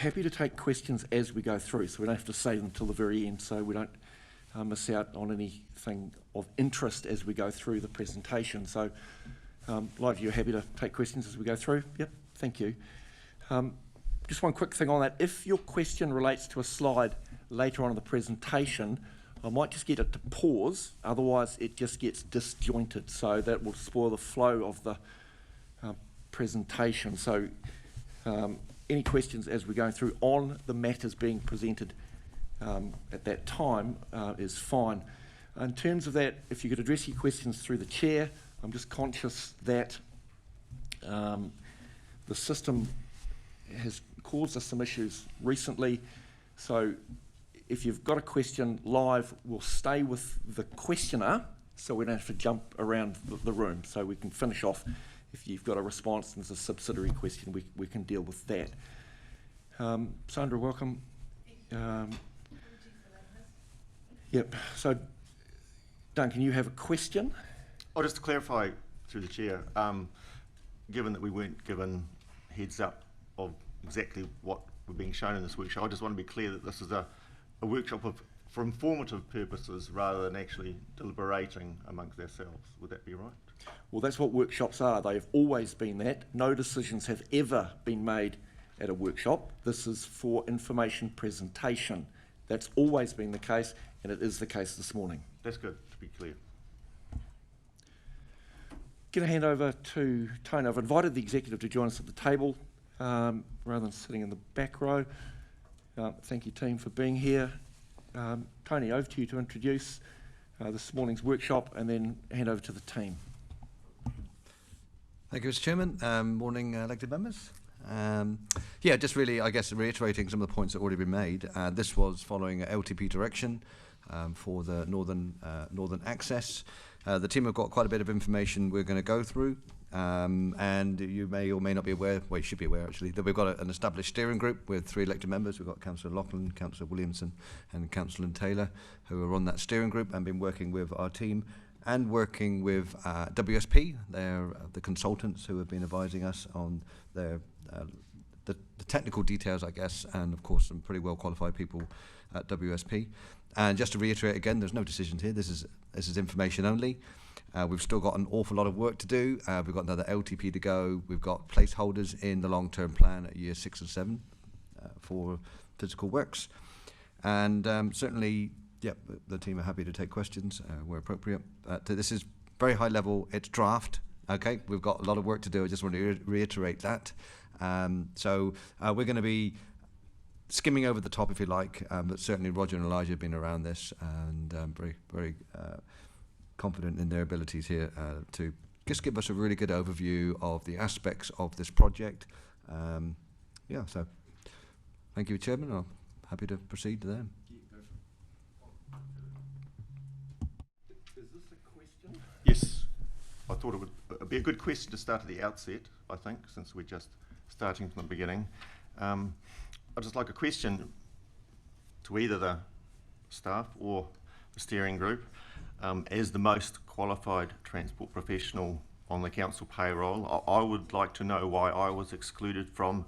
happy to take questions as we go through, so we don't have to save them till the very end, so we don't miss out on anything of interest as we go through the presentation. So, Live, you're happy to take questions as we go through? Yep, thank you. Just one quick thing on that. If your question relates to a slide later on in the presentation, I might just get it to pause, otherwise it just gets disjointed, so that will spoil the flow of the presentation. So any questions as we're going through on the matters being presented at that time is fine. In terms of that, if you could address your questions through the chair, I'm just conscious that the system has caused us some issues recently, so if you've got a question live, we'll stay with the questioner so we don't have to jump around the room, so we can finish off. If you've got a response and there's a subsidiary question, we can deal with that. Sandra, welcome. Yep, so Duncan, you have a question? Oh, just to clarify through the chair, given that we weren't given heads up of exactly what we're being shown in this workshop, I just want to be clear that this is a workshop for informative purposes rather than actually deliberating amongst ourselves. Would that be right? Well, that's what workshops are. They have always been that. No decisions have ever been made at a workshop. This is for information presentation. That's always been the case, and it is the case this morning. That's good, to be clear. Going to hand over to Tony. I've invited the executive to join us at the table rather than sitting in the back row. Thank you, team, for being here. Tony, over to you to introduce this morning's workshop and then hand over to the team. Thank you, Mr. Chairman. Morning, elected members. Yeah, just really, I guess, reiterating some of the points that have already been made. This was following LTP direction for the northern access. The team have got quite a bit of information we're going to go through, and you may or may not be aware, well, you should be aware actually, that we've got an established steering group with 3 elected members. We've got Councillor Lachlan, Councillor Williamson and Councillor Taylor, who are on that steering group and been working with our team and working with WSP. They're the consultants who have been advising us on their the technical details, I guess, and of course some pretty well qualified people at WSP. And just to reiterate again, there's no decisions here. This is information only. We've still got an awful lot of work to do. We've got another LTP to go. We've got placeholders in the long-term plan at year 6 and 7 for physical works. And certainly, yeah, the team are happy to take questions where appropriate. This is very high level. It's draft. Okay, we've got a lot of work to do. I just want to reiterate that. So we're going to be skimming over the top, if you like, but certainly Roger and Elijah have been around this and very confident in their abilities here to just give us a really good overview of the aspects of this project. Yeah, so thank you, Chairman. I'm happy to proceed to them. Is this a question? Yes, I thought it would be a good question to start at the outset, I think, since we're just starting from the beginning. I'd just like a question to either the staff or the steering group. As the most qualified transport professional on the council payroll, I would like to know why I was excluded from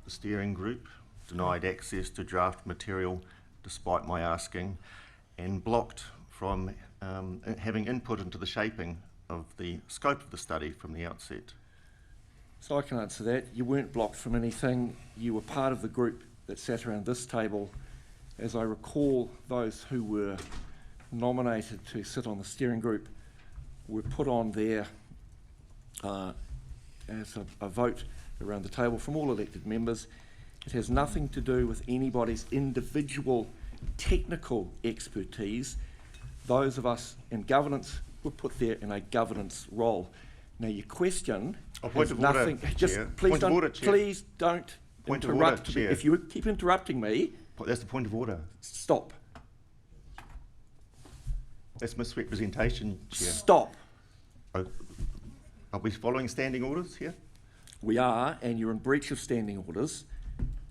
the steering group, denied access to draft material despite my asking, and blocked from having input into the shaping of the scope of the study from the outset. So I can answer that. You weren't blocked from anything. You were part of the group that sat around this table. As I recall, those who were nominated to sit on the steering group were put on there as a vote around the table from all elected members. It has nothing to do with anybody's individual technical expertise. Those of us in governance were put there in a governance role. Now your question has nothing. Please don't interrupt me. If you keep interrupting me, that's the point of order. Stop. That's misrepresentation, Chair. Stop. Are we following standing orders here? We are, and you're in breach of standing orders.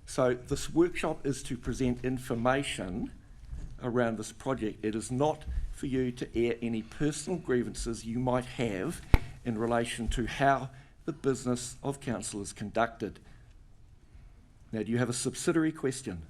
So this workshop is to present information around this project. It is not for you to air any personal grievances you might have in relation to how the business of council is conducted. Now, do you have a subsidiary question?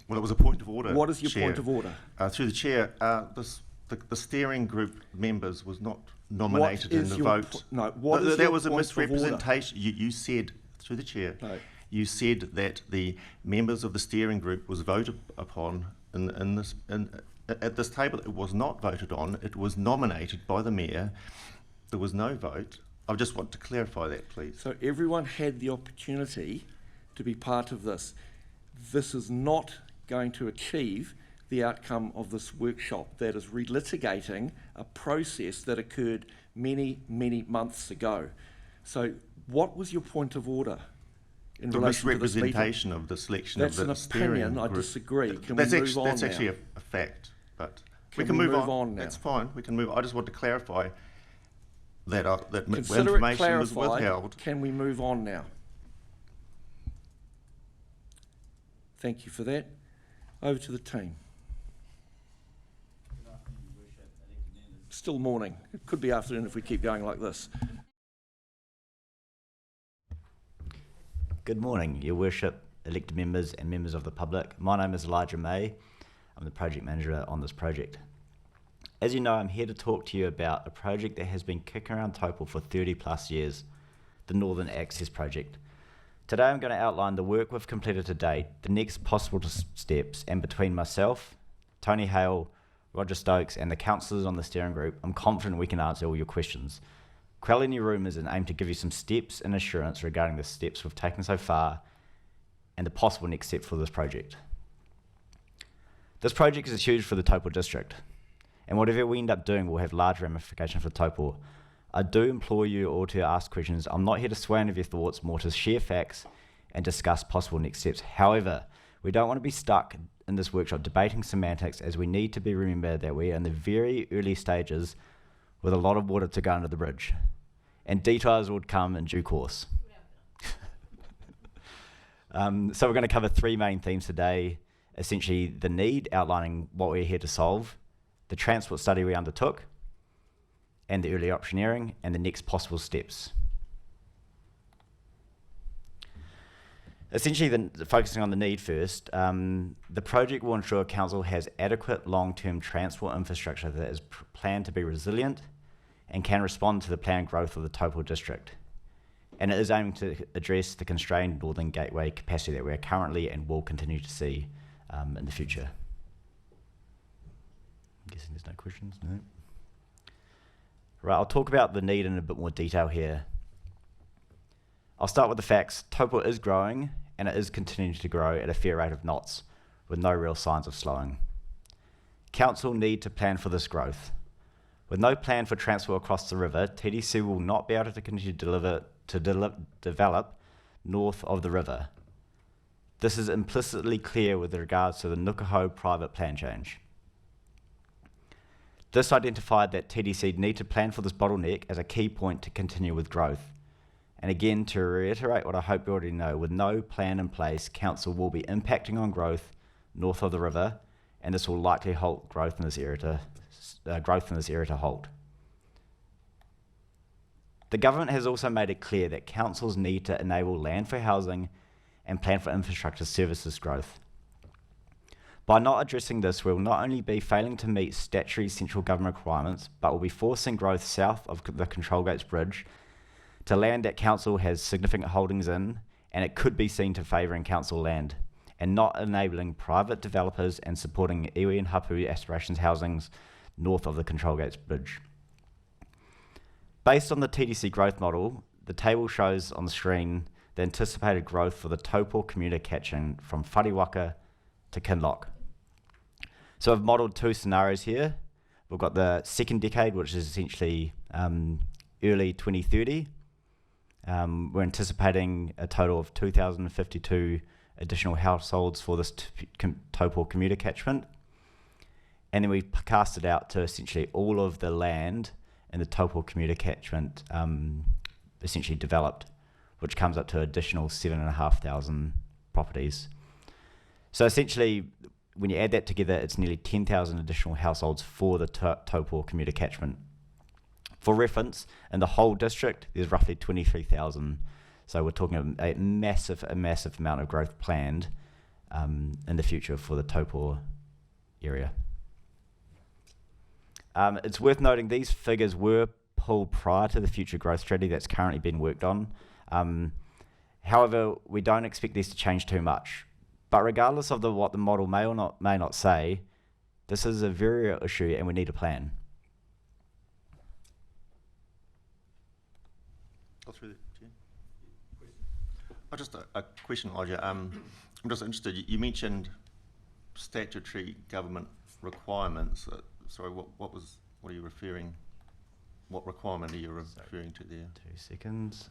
Well, it was a point of order. What is your Chair. point of order? Through the chair, the steering group members was not nominated in the vote. What is there your was a point of order? misrepresentation. You said, through the chair, No. you said that the members of the steering group was voted upon at this table. It was not voted on. It was nominated by the mayor. There was no vote. I just want to clarify that, please. So everyone had the opportunity to be part of this. This is not going to achieve the outcome of this workshop. That is relitigating a process that occurred many, many months ago. So what was your point of order in The relation to this meeting? misrepresentation of the selection That's of the an steering opinion. group. I disagree. Can that's we move on That's now? actually a fact, but Can we can we move move on now? That's fine. We can move. I just want to clarify that Consider it information was clarified. withheld. Can we move on now? Thank you for that. Over to the team. Still morning. It could be afternoon if we keep going like this. Good morning, Your Worship, elected members and members of the public. My name is Elijah May. I'm the project manager on this project. As you know, I'm here to talk to you about a project that has been kicking around Taupō for 30 plus years, the Northern Access Project. Today I'm going to outline the work we've completed to date, the next possible steps, and between myself, Tony Hale, Roger Stokes and the councillors on the steering group, I'm confident we can answer all your questions. Quelling your rumours and aim to give you some steps and assurance regarding the steps we've taken so far and the possible next step for this project. This project is huge for the Taupō District, and whatever we end up doing will have large ramifications for Taupō. I do implore you all to ask questions. I'm not here to sway any of your thoughts, more to share facts and discuss possible next steps. However, we don't want to be stuck in this workshop debating semantics, as we need to be remembered that we are in the very early stages with a lot of water to go under the bridge, and details would come in due course. So we're going to cover three main themes today. Essentially, the need, outlining what we're here to solve, the transport study we undertook, and the early optioneering, and the next possible steps. Essentially, focusing on the need first, the project will ensure Council has adequate long-term transport infrastructure that is planned to be resilient and can respond to the planned growth of the Taupō District. And it is aiming to address the constrained Northern Gateway capacity that we are currently and will continue to see in the future. I'm guessing there's no questions, no? Right, I'll talk about the need in a bit more detail here. I'll start with the facts. Taupō is growing, and it is continuing to grow at a fair rate of knots, with no real signs of slowing. Council need to plan for this growth. With no plan for transport across the river, TDC will not be able to continue to develop north of the river. This is implicitly clear with regards to the Nukaho private plan change. This identified that TDC need to plan for this bottleneck as a key point to continue with growth. And again, to reiterate what I hope you already know, with no plan in place, Council will be impacting on growth north of the river, and this will likely halt growth in this area to halt. The government has also made it clear that councils need to enable land for housing and plan for infrastructure services growth. By not addressing this, we will not only be failing to meet statutory central government requirements, but will be forcing growth south of the Control Gates Bridge to land that council has significant holdings in, and it could be seen to favouring council land, and not enabling private developers and supporting iwi and hapu aspirations housings north of the Control Gates Bridge. Based on the TDC growth model, the table shows on the screen the anticipated growth for the Taupō commuter catching from Whariwaka to Kinloch. So I've modelled two scenarios here. We've got the second decade, which is essentially early 2030. We're anticipating a total of 2,052 additional households for this Taupō commuter catchment. And then we cast it out to essentially all of the land in the Taupō commuter catchment essentially developed, which comes up to additional 7,500 properties. So essentially, when you add that together, it's nearly 10,000 additional households for the Taupō commuter catchment. For reference, in the whole district, there's roughly 23,000. So we're talking a massive amount of growth planned in the future for the Taupō area. It's worth noting these figures were pulled prior to the future growth strategy that's currently being worked on. However, we don't expect these to change too much. But regardless of what the model may or may not say, this is a very real issue and we need a plan. Through the chair. Just a question, Elijah. I'm just interested. You mentioned statutory government requirements. Sorry, what are you referring? What requirement are you referring to there? 2 seconds.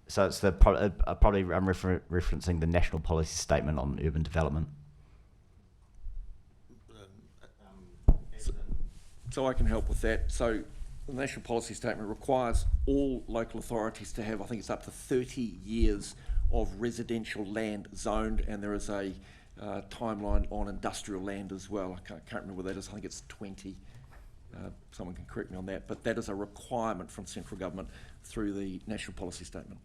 So it's probably I'm referencing the National Policy Statement on Urban Development. So I can help with that. So the National Policy Statement requires all local authorities to have, I think it's up to 30 years of residential land zoned, and there is a timeline on industrial land as well. I can't remember what that is. I think it's 20. Someone can correct me on that, but that is a requirement from central government through the National Policy Statement.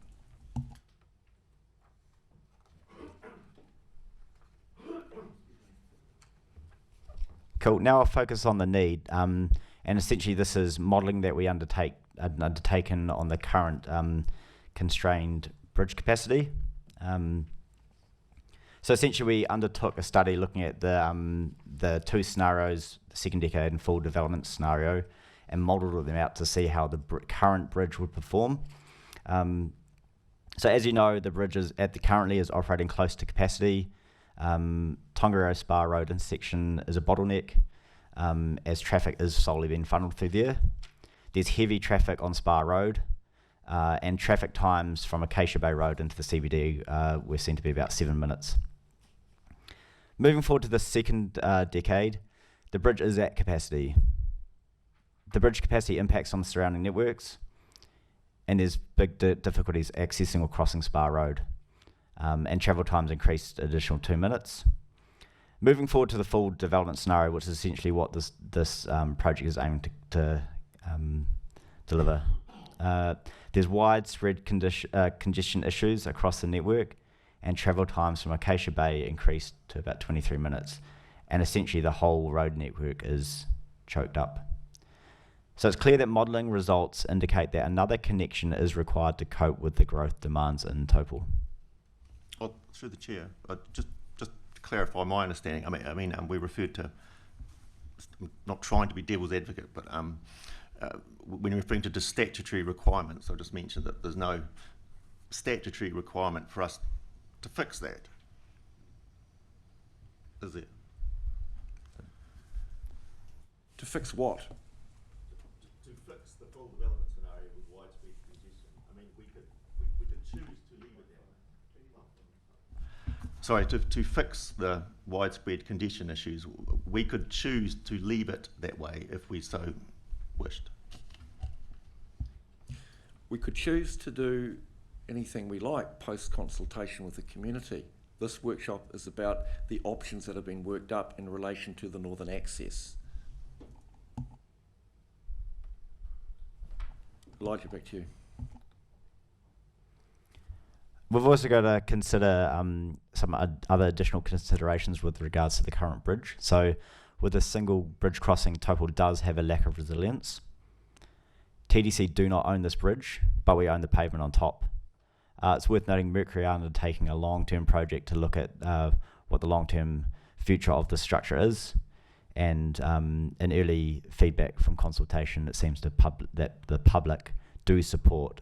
Cool. Now I'll focus on the need, and essentially this is modelling that we undertaken on the current constrained bridge capacity. So essentially we undertook a study looking at the 2 scenarios, the second decade and full development scenario, and modelled them out to see how the current bridge would perform. So as you know, the bridge currently is operating close to capacity. Tongariro Spa Road intersection is a bottleneck, as traffic is solely being funneled through there. There's heavy traffic on Spa Road, and traffic times from Acacia Bay Road into the CBD were seen to be about 7 minutes. Moving forward to the second decade, the bridge is at capacity. The bridge capacity impacts on the surrounding networks, and there's big difficulties accessing or crossing Spa Road, and travel times increased additional 2 minutes. Moving forward to the full development scenario, which is essentially what this project is aiming to deliver. There's widespread congestion issues across the network, and travel times from Acacia Bay increased to about 23 minutes, and essentially the whole road network is choked up. So it's clear that modelling results indicate that another connection is required to cope with the growth demands in Taupō. Well, through the chair, just to clarify my understanding, I mean, we referred to, I'm not trying to be devil's advocate, but when you're referring to the statutory requirements, I just mentioned that there's no statutory requirement for us to fix that. Is there? To fix what? To fix the full development scenario with widespread congestion. I mean, we could choose to leave it that way. Sorry, to fix the widespread congestion issues, we could choose to leave it that way if we so wished. We could choose to do anything we like post-consultation with the community. This workshop is about the options that have been worked up in relation to the northern access. Elijah, back to you. We've also got to consider some other additional considerations with regards to the current bridge. So with a single bridge crossing, Taupō does have a lack of resilience. TDC do not own this bridge, but we own the pavement on top. It's worth noting Mercury are undertaking a long-term project to look at what the long-term future of the structure is, and in early feedback from consultation, it seems that the public do support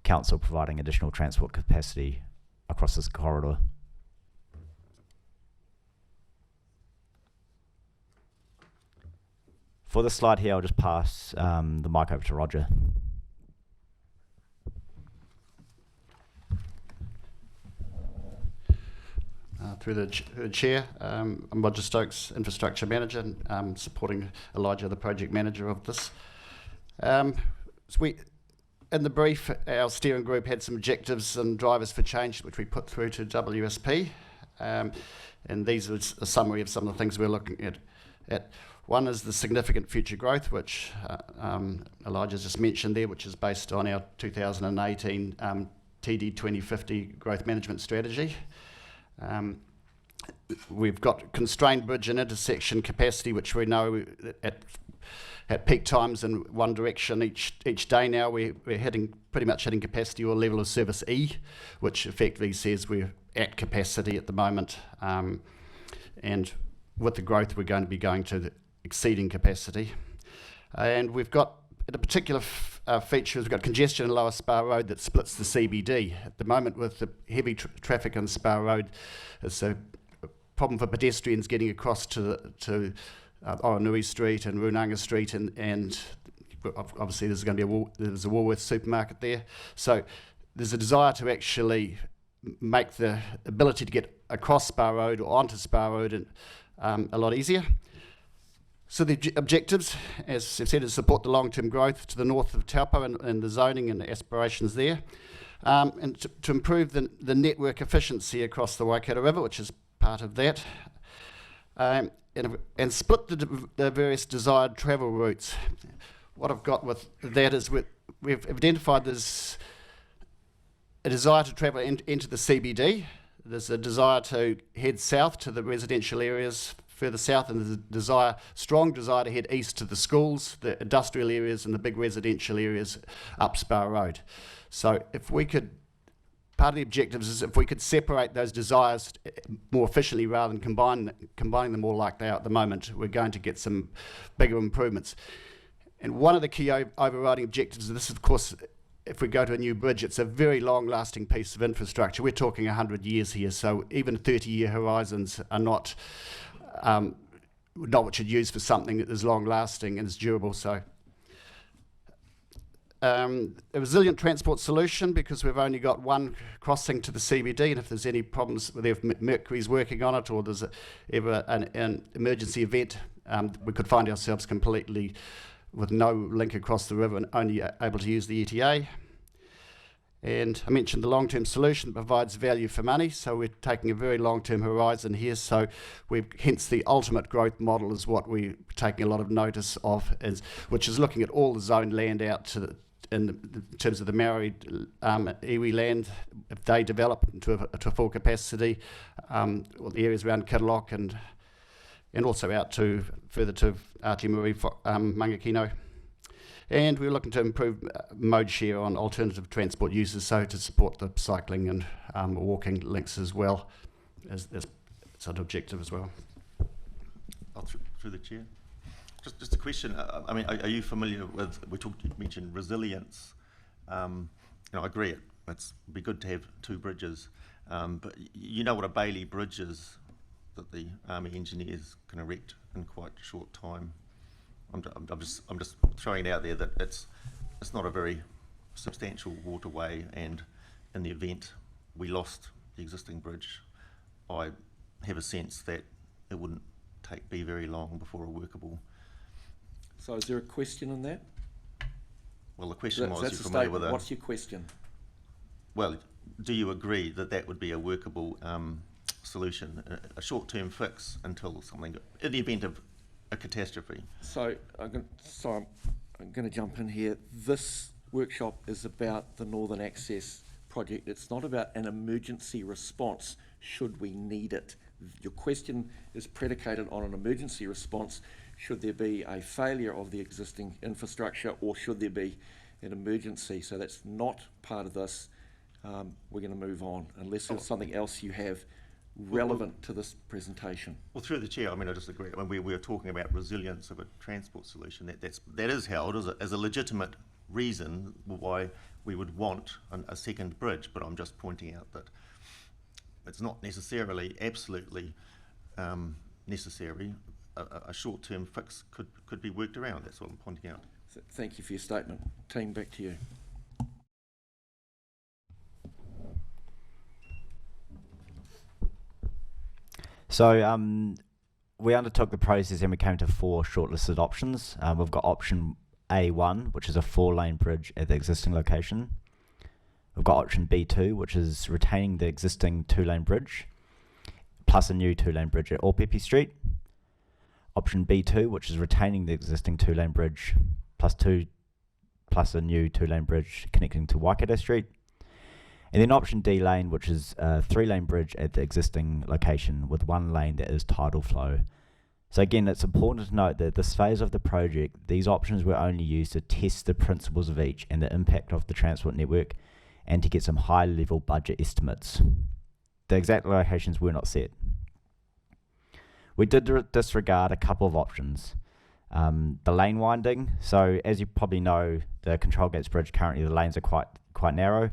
council providing additional transport capacity across this corridor. For this slide here, I'll just pass the mic over to Roger. Through the chair, I'm Roger Stokes, Infrastructure Manager, supporting Elijah, the Project Manager of this. In the brief, our steering group had some objectives and drivers for change, which we put through to WSP, and these are a summary of some of the things we're looking at. One is the significant future growth, which Elijah's just mentioned there, which is based on our 2018 TD 2050 growth management strategy. We've got constrained bridge and intersection capacity, which we know at peak times in one direction each day now. We're pretty much hitting capacity or level of service E, which effectively says we're at capacity at the moment. And with the growth, we're going to be going to exceeding capacity. And we've got, in a particular features, we've got congestion in Lower Spa Road that splits the CBD. At the moment, with the heavy traffic on Spa Road, it's a problem for pedestrians getting across to Oranui Street and Runanga Street, and obviously there's going to be there's a Woolworths supermarket there. So there's a desire to actually make the ability to get across Spa Road or onto Spa Road a lot easier. So the objectives, as I've said, is support the long-term growth to the north of Taupō and the zoning and the aspirations there, and to improve the network efficiency across the Waikato River, which is part of that, and split the various desired travel routes. What I've got with that is we've identified there's a desire to travel into the CBD. There's a desire to head south to the residential areas further south, and there's a strong desire to head east to the schools, the industrial areas and the big residential areas up Spa Road. So if we could, part of the objectives is if we could separate those desires more efficiently rather than combining them all like they are at the moment, we're going to get some bigger improvements. And one of the key overriding objectives of this, of course, if we go to a new bridge, it's a very long-lasting piece of infrastructure. We're talking 100 years here, so even 30-year horizons are not what you'd use for something that is long-lasting and is durable. So a resilient transport solution, because we've only got one crossing to the CBD, and if there's any problems, if Mercury's working on it or there's ever an emergency event, we could find ourselves completely with no link across the river and only able to use the ETA. And I mentioned the long-term solution provides value for money, so we're taking a very long-term horizon here. So hence the ultimate growth model is what we're taking a lot of notice of, which is looking at all the zoned land out to in terms of the Maori iwi land, if they develop to a full capacity, or the areas around Kitlock and also out to further to Ātiamuri, Mangakino. And we're looking to improve mode share on alternative transport uses, so to support the cycling and walking links as well, as it's an objective as well. Through the chair. Just a question. I mean, are you familiar with? You mentioned resilience. I agree. It'd be good to have two bridges, but you know what a Bailey bridge is that the Army engineers can erect in quite a short time. I'm just throwing it out there that it's not a very substantial waterway, and in the event we lost the existing bridge, I have a sense that it wouldn't be very long before a workable. So is there a question in that? Well, the question was, that's you're a familiar statement. with What's your question? Well, do you agree that would be a workable solution, a short-term fix until something, in the event of a catastrophe? So I'm going to jump in here. This workshop is about the Northern Access project. It's not about an emergency response should we need it. Your question is predicated on an emergency response. Should there be a failure of the existing infrastructure, or should there be an emergency? So that's not part of this. We're going to move on, unless there's something else you have relevant to this presentation. Well, through the chair, I mean, I just agree. I mean, we were talking about resilience of a transport solution. That is held as a legitimate reason why we would want a second bridge, but I'm just pointing out that it's not necessarily absolutely necessary. A short-term fix could be worked around. That's what I'm pointing out. Thank you for your statement. Team, back to you. So we undertook the process and we came to 4 shortlisted options. We've got option A1, which is a 4-lane bridge at the existing location. We've got option B2, which is retaining the existing 2-lane bridge, plus a new 2-lane bridge at Opepi Street. Option B2, which is retaining the existing 2-lane bridge plus a new 2-lane bridge connecting to Waikato Street. And then option D lane, which is a 3-lane bridge at the existing location with 1 lane that is tidal flow. So again, it's important to note that this phase of the project, these options were only used to test the principles of each and the impact of the transport network, and to get some high-level budget estimates. The exact locations were not set. We did disregard a couple of options. The lane winding. So as you probably know, the Control Gates Bridge, currently the lanes are quite narrow.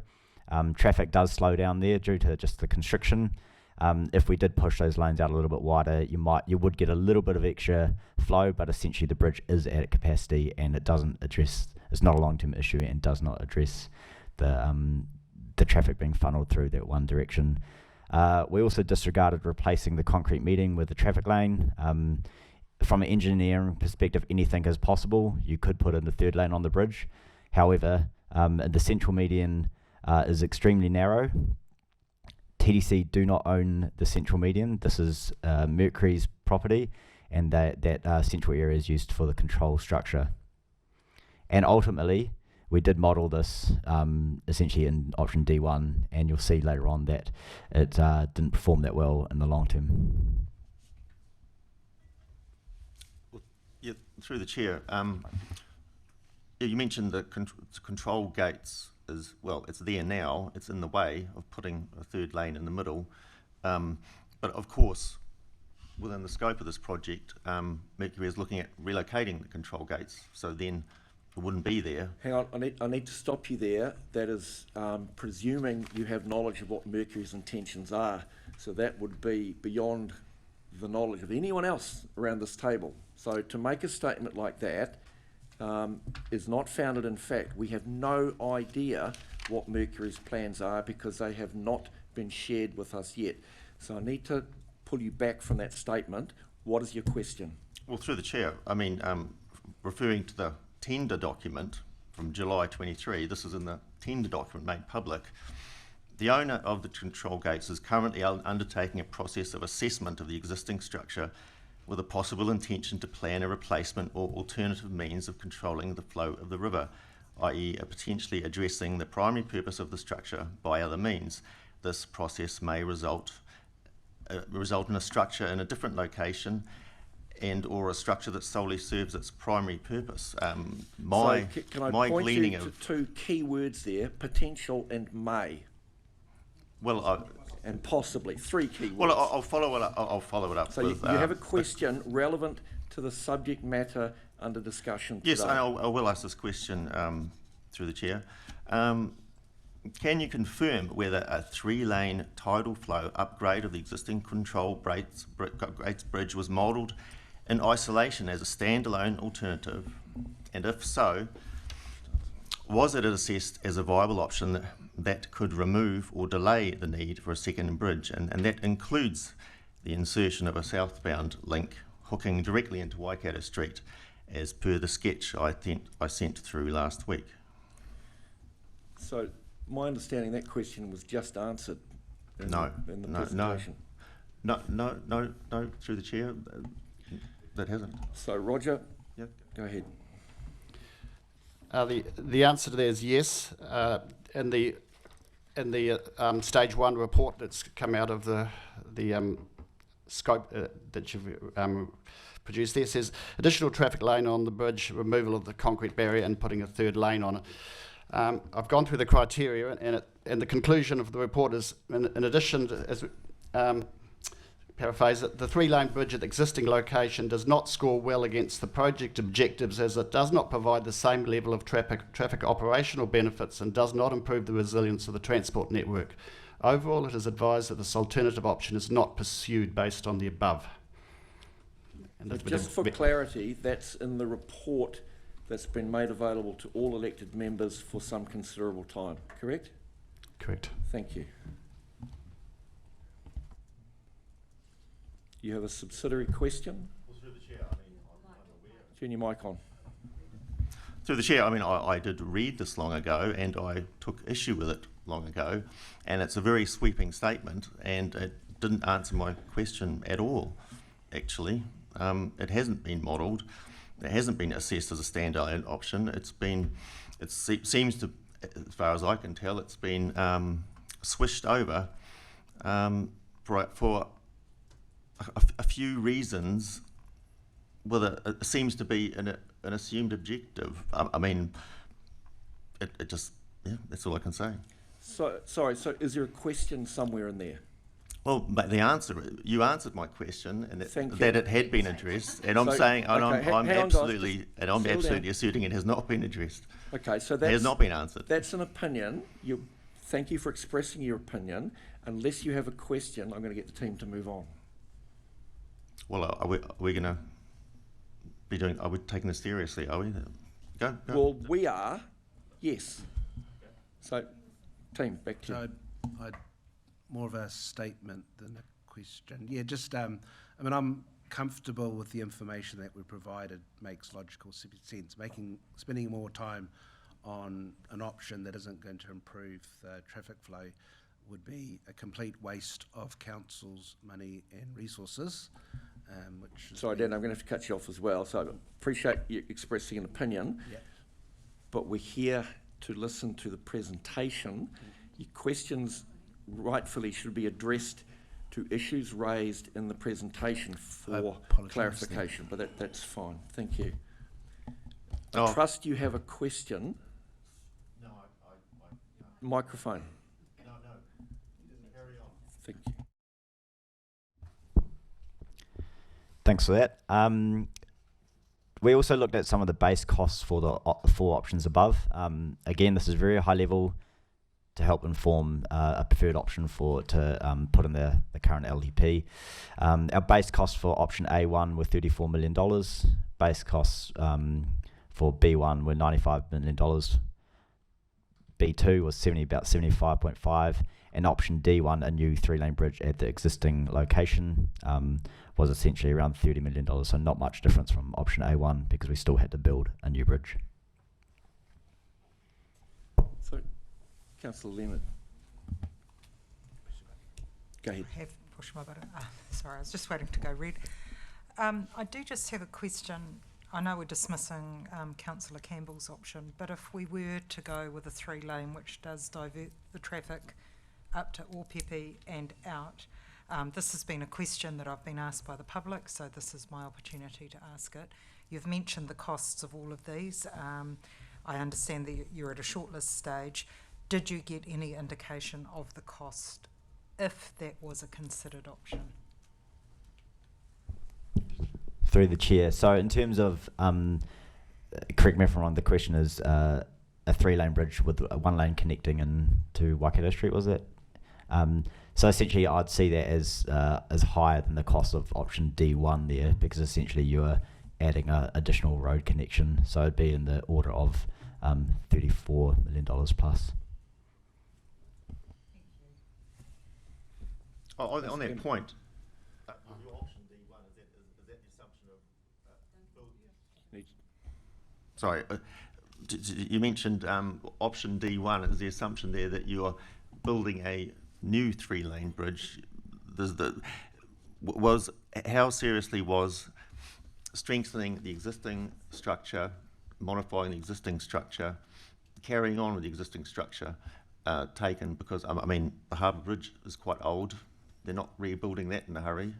Traffic does slow down there due to just the constriction. If we did push those lanes out a little bit wider, you would get a little bit of extra flow, but essentially the bridge is at capacity, and it's not a long-term issue and does not address the traffic being funneled through that one direction. We also disregarded replacing the concrete median with the traffic lane. From an engineering perspective, anything is possible. You could put in the 3rd lane on the bridge. However, the central median is extremely narrow. TDC do not own the central median. This is Mercury's property, and that central area is used for the control structure. And ultimately, we did model this essentially in option D1, and you'll see later on that it didn't perform that well in the long term. Well, yeah, through the chair, you mentioned the control gates as well. It's there now. It's in the way of putting a 3rd lane in the middle. But of course, within the scope of this project, Mercury is looking at relocating the control gates. So then it wouldn't be there. Hang on, I need to stop you there. That is presuming you have knowledge of what Mercury's intentions are. So that would be beyond the knowledge of anyone else around this table. So to make a statement like that is not founded in fact. We have no idea what Mercury's plans are because they have not been shared with us yet. So I need to pull you back from that statement. What is your question? Well, through the chair, I mean, referring to the tender document from July 23, this is in the tender document made public. The owner of the control gates is currently undertaking a process of assessment of the existing structure with a possible intention to plan a replacement or alternative means of controlling the flow of the river, i.e. potentially addressing the primary purpose of the structure by other means. This process may result in a structure in a different location and or a structure that solely serves its primary purpose. Can I point you to 2 key words there, potential and may? Well, and possibly 3 key words. Well, I'll follow it up. I'll follow it up. So with, you have a question relevant to the subject matter under discussion today. Yes, I will ask this question through the chair. Can you confirm whether a 3-lane tidal flow upgrade of the existing control Gates Bridge was modelled in isolation as a standalone alternative? And if so, was it assessed as a viable option that could remove or delay the need for a second bridge? And that includes the insertion of a southbound link hooking directly into Waikato Street, as per the sketch I sent through last week. So my understanding that question was just answered in the presentation. No, through the chair, that hasn't. So Roger, Yep. go ahead. The answer to that is yes. In the stage 1 report that's come out of the scope that you've produced there, says additional traffic lane on the bridge, removal of the concrete barrier, and putting a 3rd lane on it. I've gone through the criteria, and the conclusion of the report is, in addition to, as paraphrase it, the 3-lane bridge at the existing location does not score well against the project objectives, as it does not provide the same level of traffic operational benefits and does not improve the resilience of the transport network. Overall, it is advised that this alternative option is not pursued based on the above. And But just for clarity, that's in the report that's been made available to all elected members for some considerable time, correct? Correct. Thank you. You have a subsidiary question? Well, through the chair, I'm aware. Turn your mic on. Through the chair, I did read this long ago, and I took issue with it long ago, and it's a very sweeping statement, and it didn't answer my question at all, actually. It hasn't been modelled. It hasn't been assessed as a standalone option. Seems to, as far as I can tell, it's been swished over for a few reasons. Whether it seems to be an assumed objective. I mean, it just, yeah, that's all I can say. So, sorry, so is there a question somewhere in there? Well, but you answered my question, and Thank you. that it had been addressed, and I'm So, saying, and okay, I'm hang on, guys, absolutely, and I'm settle absolutely down. asserting it has not been addressed. Okay, so It has not been answered. that's an opinion. Thank you for expressing your opinion. Unless you have a question, I'm going to get the team to move on. Well, are we going to be doing? Are we taking this seriously? Are we? Go. Well, we are, yes. So, team, back to So you. I'd more of a statement than a question. Yeah, just, I mean, I'm comfortable with the information that we provided, makes logical sense. Spending more time on an option that isn't going to improve the traffic flow would be a complete waste of council's money and resources. Which has Sorry, been- Dan, I'm going to have to cut you off as well. So I appreciate you expressing an opinion, Yeah. but we're here to listen to the presentation. Your questions rightfully should be addressed to issues raised in the presentation for apologise clarification, but that's fine. Thank you. I Oh. trust you have a question. No, Microphone. no. Carry on. Thank you. Thanks for that. We also looked at some of the base costs for the four options above. Again, this is very high level to help inform a preferred option to put in the current LTP. Our base costs for option A1 were $34 million. Base costs for B1 were $95 million. B2 was about 75.5, and option D1, a new 3-lane bridge at the existing location, was essentially around $30 million. So not much difference from option A1 because we still had to build a new bridge. So, Councillor Leonard. Go ahead. I have pushed my button. Sorry, I was just waiting to go red. I do just have a question. I know we're dismissing Councillor Campbell's option, but if we were to go with a 3-lane, which does divert the traffic up to Opepe and out, this has been a question that I've been asked by the public, so this is my opportunity to ask it. You've mentioned the costs of all of these. I understand that you're at a shortlist stage. Did you get any indication of the cost if that was a considered option? Through the chair. So in terms of, correct me if I'm wrong, the question is a 3-lane bridge with a 1 lane connecting into Waikato Street, was it? So essentially I'd see that as higher than the cost of option D1 there, because essentially you're adding an additional road connection. So it'd be in the order of $34 million plus. On that point, your option D1, is that the assumption of Sorry, you mentioned option D1 is the assumption there that you're building a new 3-lane bridge. How seriously was strengthening the existing structure, modifying the existing structure, carrying on with the existing structure taken? Because I mean, the Harbour Bridge is quite old. They're not rebuilding that in a hurry.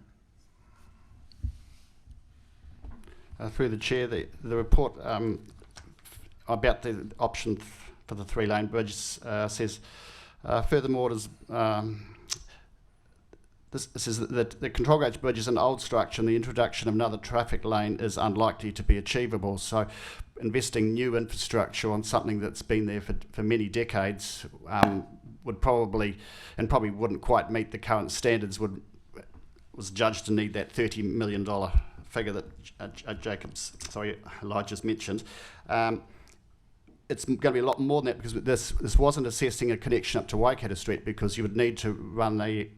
Through the chair, the report about the option for the 3-lane bridge says, furthermore, this says that the control gauge bridge is an old structure and the introduction of another traffic lane is unlikely to be achievable. So investing new infrastructure on something that's been there for many decades would probably wouldn't quite meet the current standards, was judged to need that $30 million figure that Elijah's mentioned. It's going to be a lot more than that, because this wasn't assessing a connection up to Waikato Street, because you would need to run a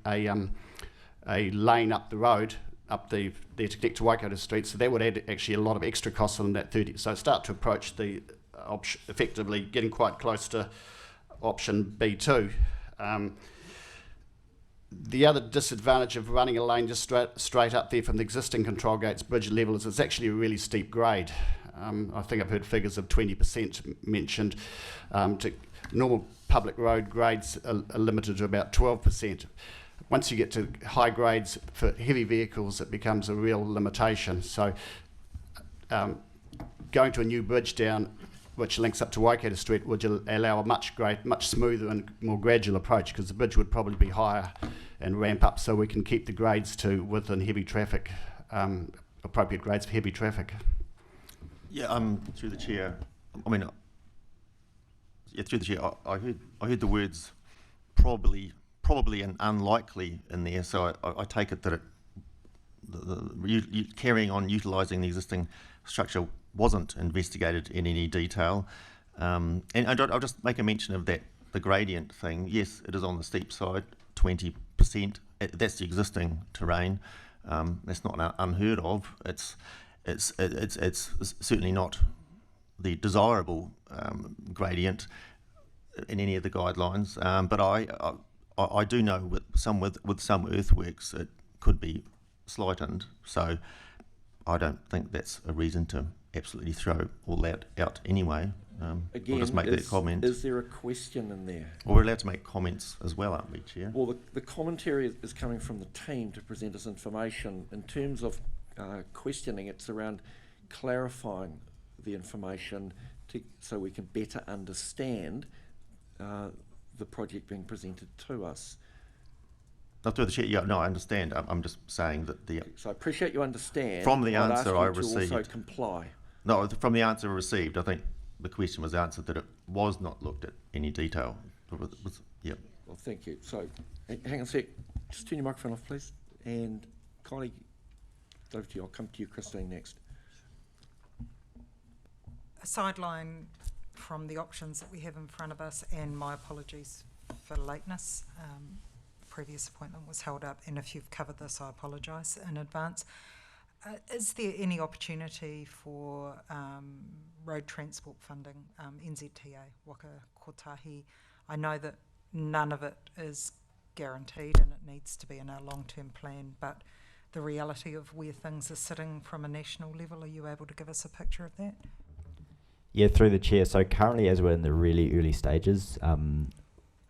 lane up the road there to connect to Waikato Street. So that would add actually a lot of extra costs on that 30. So start to approach the option, effectively getting quite close to option B2. The other disadvantage of running a lane just straight up there from the existing control gates bridge level is it's actually a really steep grade. I think I've heard figures of 20% mentioned. Normal public road grades are limited to about 12%. Once you get to high grades for heavy vehicles, it becomes a real limitation. So going to a new bridge down which links up to Waikato Street would allow a much smoother and more gradual approach, because the bridge would probably be higher and ramp up, so we can keep the grades to within heavy traffic, appropriate grades for heavy traffic. Yeah, through the chair. I mean, yeah, through the chair. I heard the words probably and unlikely in there, so I take it that carrying on utilising the existing structure wasn't investigated in any detail. And I'll just make a mention of that, the gradient thing. Yes, it is on the steep side, 20%. That's the existing terrain. That's not unheard of. It's certainly not the desirable gradient in any of the guidelines. But I do know with some earthworks it could be slightened. So I don't think that's a reason to absolutely throw all that out anyway. Again, I'll just make that comment. Is there a question in there? Well, we're allowed to make comments as well, aren't we, Chair? Well, the commentary is coming from the team to present us information. In terms of questioning, it's around clarifying the information so we can better understand the project being presented to us. Not through the chair. Yeah, no, I understand. I'm just saying that the. So I appreciate you understand. From the I'd answer ask I you to received. also comply. No, from the answer I received, I think the question was answered that it was not looked at any detail. Yeah. Well, thank you. So, hang on a sec. Just turn your microphone off, please. And colleague, over to you. I'll come to you, Christine, next. A sideline from the options that we have in front of us, and my apologies for lateness. Previous appointment was held up, and if you've covered this, I apologise in advance. Is there any opportunity for road transport funding, NZTA, Waka Kotahi? I know that none of it is guaranteed and it needs to be in our long-term plan, but the reality of where things are sitting from a national level, are you able to give us a picture of that? Yeah, through the chair. So currently, as we're in the really early stages,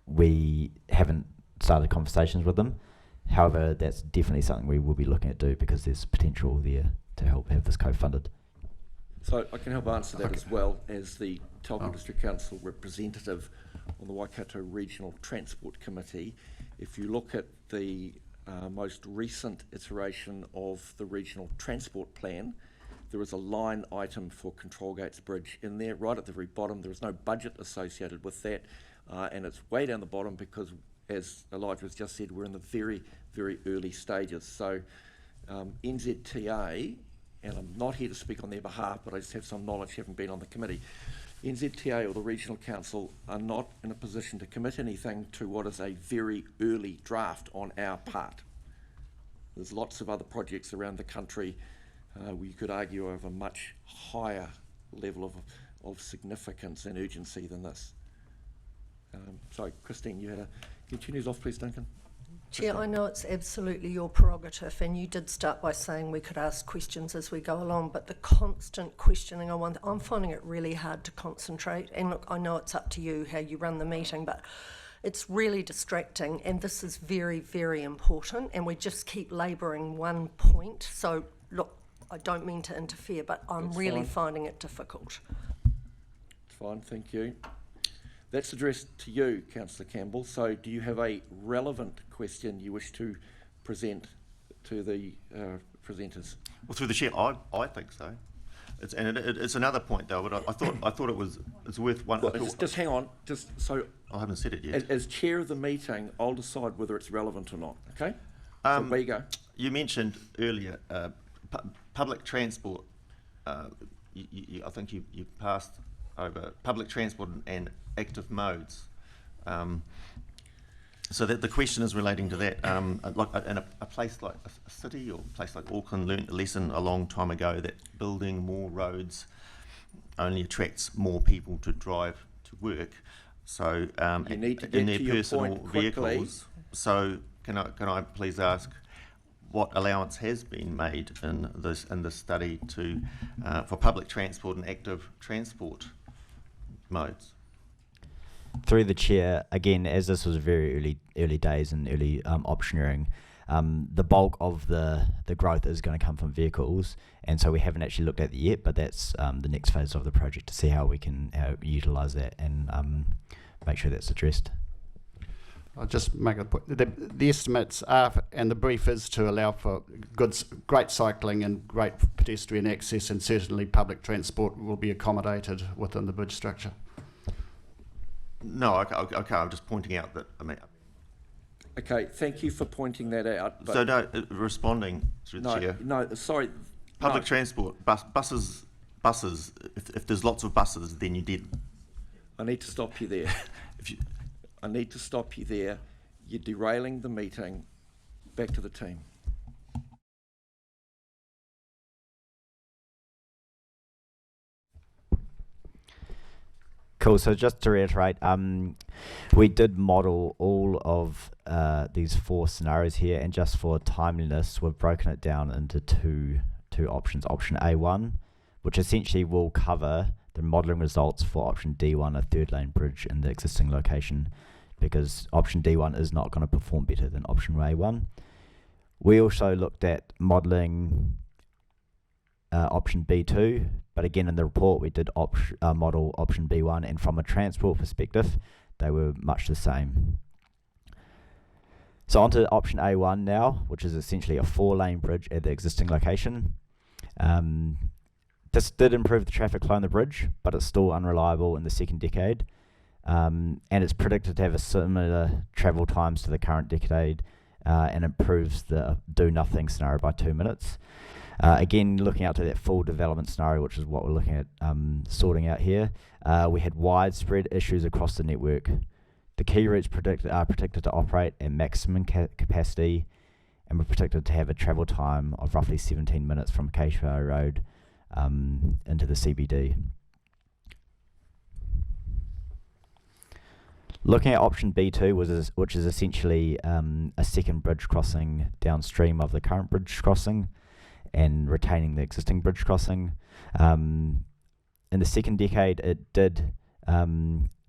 we haven't started conversations with them. However, that's definitely something we will be looking at do, because there's potential there to help have this co-funded. So I can help answer that as well as the Taupō District Council representative on the Waikato Regional Transport Committee. If you look at the most recent iteration of the Regional Transport Plan, there is a line item for Control Gates Bridge in there, right at the very bottom. There is no budget associated with that, and it's way down the bottom because, as Elijah has just said, we're in the very, very early stages. So NZTA, and I'm not here to speak on their behalf, but I just have some knowledge, having been on the committee. NZTA or the Regional Council are not in a position to commit anything to what is a very early draft on our part. There's lots of other projects around the country where you could argue of a much higher level of significance and urgency than this. Sorry, Christine, you had a... Continues off, please, Duncan. Chair, I know it's absolutely your prerogative, and you did start by saying we could ask questions as we go along, but the constant questioning, I'm finding it really hard to concentrate. And look, I know it's up to you how you run the meeting, but it's really distracting, and this is very, very important, and we just keep labouring one point. So, look, I don't mean to interfere, but I'm That's really fine. finding it difficult. It's fine, thank you. That's addressed to you, Councillor Campbell. So do you have a relevant question you wish to present to the presenters? Well, through the chair, I think so. It's another point though, but I thought it's worth one. Well, just hang on. Just so I haven't said it yet. as chair of the meeting, I'll decide whether it's relevant or not. Okay. So where you go. You mentioned earlier public transport. I think you passed over public transport and active modes. So that the question is relating to that. Like in a place like a city or a place like Auckland learned a lesson a long time ago that building more roads only attracts more people to drive to work. So You need to in get their to your personal point quickly. vehicles. So can I please ask what allowance has been made in this study to for public transport and active transport modes? Through the chair, again, as this was very early days and early optioneering, the bulk of the growth is going to come from vehicles, and so we haven't actually looked at it yet, but that's the next phase of the project to see how we can utilise that and make sure that's addressed. I'll just make a point. The estimates are, and the brief is to allow for great cycling and great pedestrian access, and certainly public transport will be accommodated within the bridge structure. No, okay, I'm just pointing out that, I mean... Okay, thank you for pointing that out. But So no, responding through the chair. No, sorry. Public no. transport, buses, if there's lots of buses, then you did... I need to stop you there. I need to stop you there. You're derailing the meeting. Back to the team. Cool. So just to reiterate, we did model all of these 4 scenarios here, and just for timeliness, we've broken it down into two options. Option A1, which essentially will cover the modelling results for option D1, a 3rd-lane bridge in the existing location, because option D1 is not going to perform better than option A1. We also looked at modelling option B2, but again in the report we did model option B1, and from a transport perspective they were much the same. So onto option A1 now, which is essentially a 4-lane bridge at the existing location. This did improve the traffic flow on the bridge, but it's still unreliable in the 2nd decade, and it's predicted to have a similar travel times to the current decade, and improves the do-nothing scenario by 2 minutes. Again, looking out to that full development scenario, which is what we're looking at sorting out here, we had widespread issues across the network. The key routes are predicted to operate at maximum capacity, and we're predicted to have a travel time of roughly 17 minutes from Acacia Road into the CBD. Looking at option B2, which is essentially a 2nd bridge crossing downstream of the current bridge crossing, and retaining the existing bridge crossing. In the 2nd decade, it did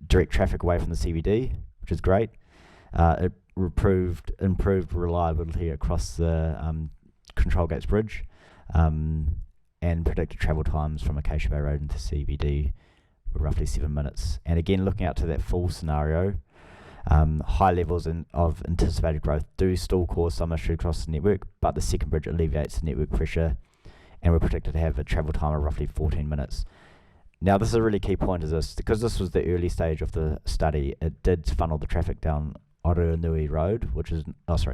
direct traffic away from the CBD, which is great. It improved reliability across the Control Gates Bridge, and predicted travel times from Acacia Bay Road into CBD were roughly 7 minutes. And again, looking out to that full scenario, high levels of anticipated growth do still cause some issue across the network, but the 2nd bridge alleviates the network pressure, and we're predicted to have a travel time of roughly 14 minutes. Now, this is a really key point, is this, because this was the early stage of the study, it did funnel the traffic down Orunui Road,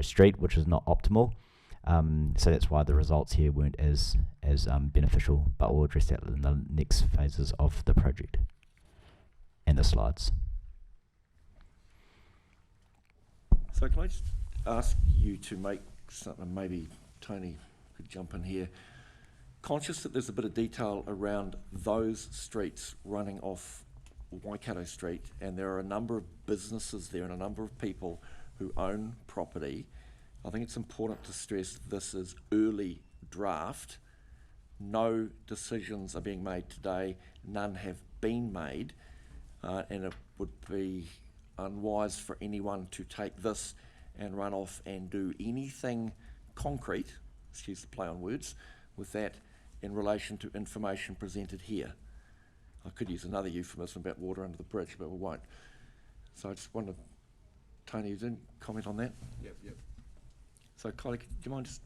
street, which is not optimal. So that's why the results here weren't as beneficial, but we'll address that in the next phases of the project and the slides. So can I just ask you to make something, maybe Tony could jump in here, conscious that there's a bit of detail around those streets running off Waikato Street, and there are a number of businesses there and a number of people who own property. I think it's important to stress this is early draft. No decisions are being made today, none have been made, and it would be unwise for anyone to take this and run off and do anything concrete, excuse the play on words, with that in relation to information presented here. I could use another euphemism about water under the bridge, but we won't. So I just wanted, Tony, you didn't comment on that? Yep. So, colleague, do you mind just,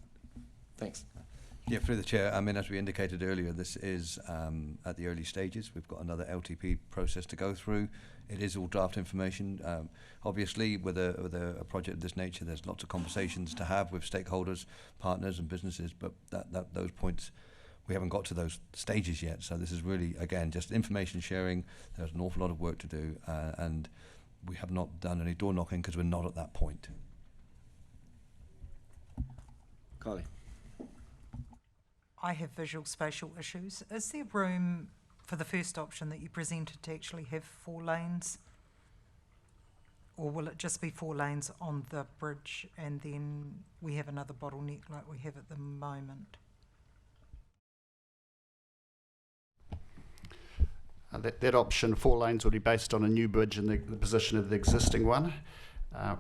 thanks. Yeah, through the chair. I mean, as we indicated earlier, this is at the early stages. We've got another LTP process to go through. It is all draft information. Obviously, with a project of this nature, there's lots of conversations to have with stakeholders, partners, and businesses. But those points, we haven't got to those stages yet. So this is really, again, just information sharing. There's an awful lot of work to do, and we have not done any door knocking because we're not at that point. Kylie. I have visual spatial issues. Is there room for the first option that you presented to actually have 4 lanes? or will it just be 4 lanes on the bridge and then we have another bottleneck like we have at the moment? That option, 4 lanes, will be based on a new bridge in the position of the existing one.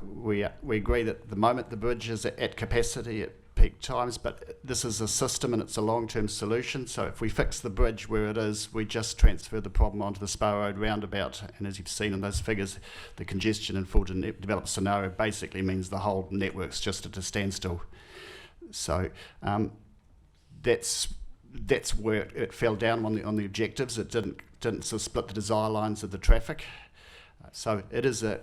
We agree that at the moment the bridge is at capacity at peak times, but this is a system and it's a long-term solution. So if we fix the bridge where it is, we just transfer the problem onto the Spa Road roundabout. And as you've seen in those figures, the congestion in full developed scenario basically means the whole network's just at a standstill. So that's where it fell down on the objectives. It didn't sort of split the desire lines of the traffic. So it is a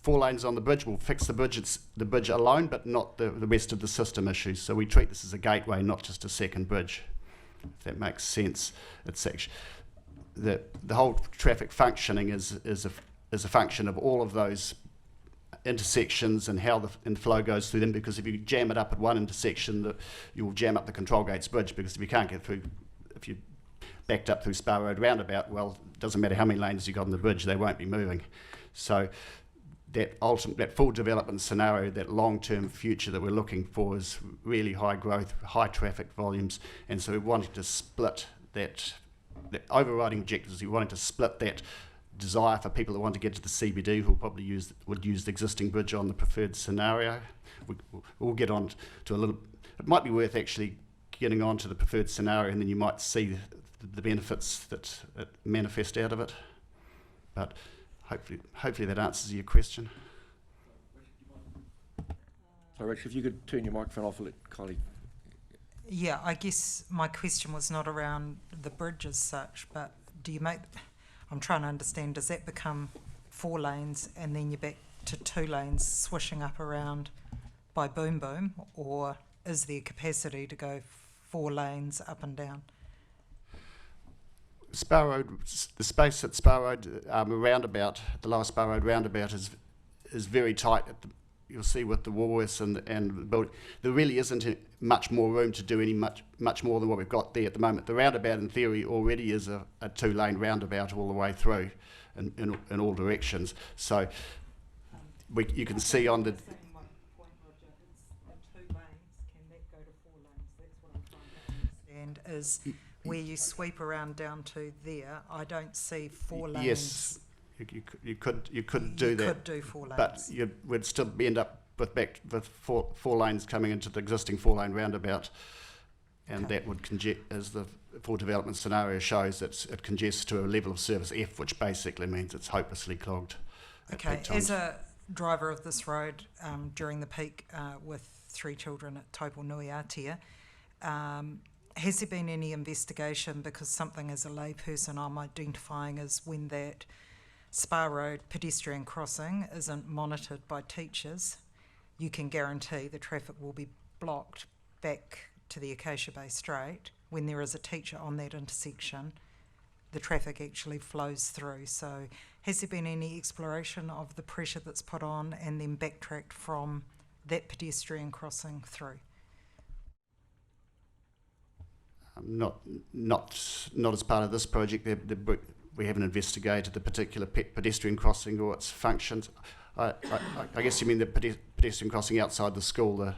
4 lanes on the bridge will fix the bridge alone, but not the rest of the system issues. So we treat this as a gateway, not just a second bridge, if that makes sense. It's actually the whole traffic functioning is a function of all of those intersections and how the flow goes through them, because if you jam it up at one intersection, you will jam up the Control Gates Bridge, because if you can't get through, if you backed up through Spa Road roundabout, well, it doesn't matter how many lanes you got on the bridge, they won't be moving. So that full development scenario, that long-term future that we're looking for, is really high growth, high traffic volumes, and so we're wanting to split that overriding objective is we wanted to split that desire for people that want to get to the CBD, who probably would use the existing bridge on the preferred scenario. We'll get on to a little. It might be worth actually getting on to the preferred scenario, and then you might see the benefits that manifest out of it. But hopefully that answers your question. So, Rich, if you could turn your microphone off, let Kylie. Yeah, I guess my question was not around the bridge as such, but do you make... I'm trying to understand, does that become 4 lanes and then you're back to 2 lanes swishing up around by Boom Boom, or is there capacity to go 4 lanes up and down? Spa Road, the space at Spa Road roundabout, the lower Spa Road roundabout is very tight. You'll see with the Woolworths and the building, there really isn't much more room to do much more than what we've got there at the moment. The roundabout, in theory, already is a 2-lane roundabout all the way through in all directions. So you can see on the... Is where you sweep around down to there, I don't see 4 lanes. Yes, you could do that. You could do 4 lanes. But you would still end up with four lanes coming into the existing 4-lane roundabout, and that would as the full development scenario shows, it congests to a level of service F, which basically means it's hopelessly clogged at peak times. As a driver of this road during the peak with 3 children at Taupō East Rural, has there been any investigation, because something as a layperson I'm identifying as when that Spa Road pedestrian crossing isn't monitored by teachers, you can guarantee the traffic will be blocked back to the Acacia Bay Straight. When there is a teacher on that intersection, the traffic actually flows through. So has there been any exploration of the pressure that's put on and then backtracked from that pedestrian crossing through? Not as part of this project. We haven't investigated the particular pedestrian crossing or its functions. I guess you mean the pedestrian crossing outside the school,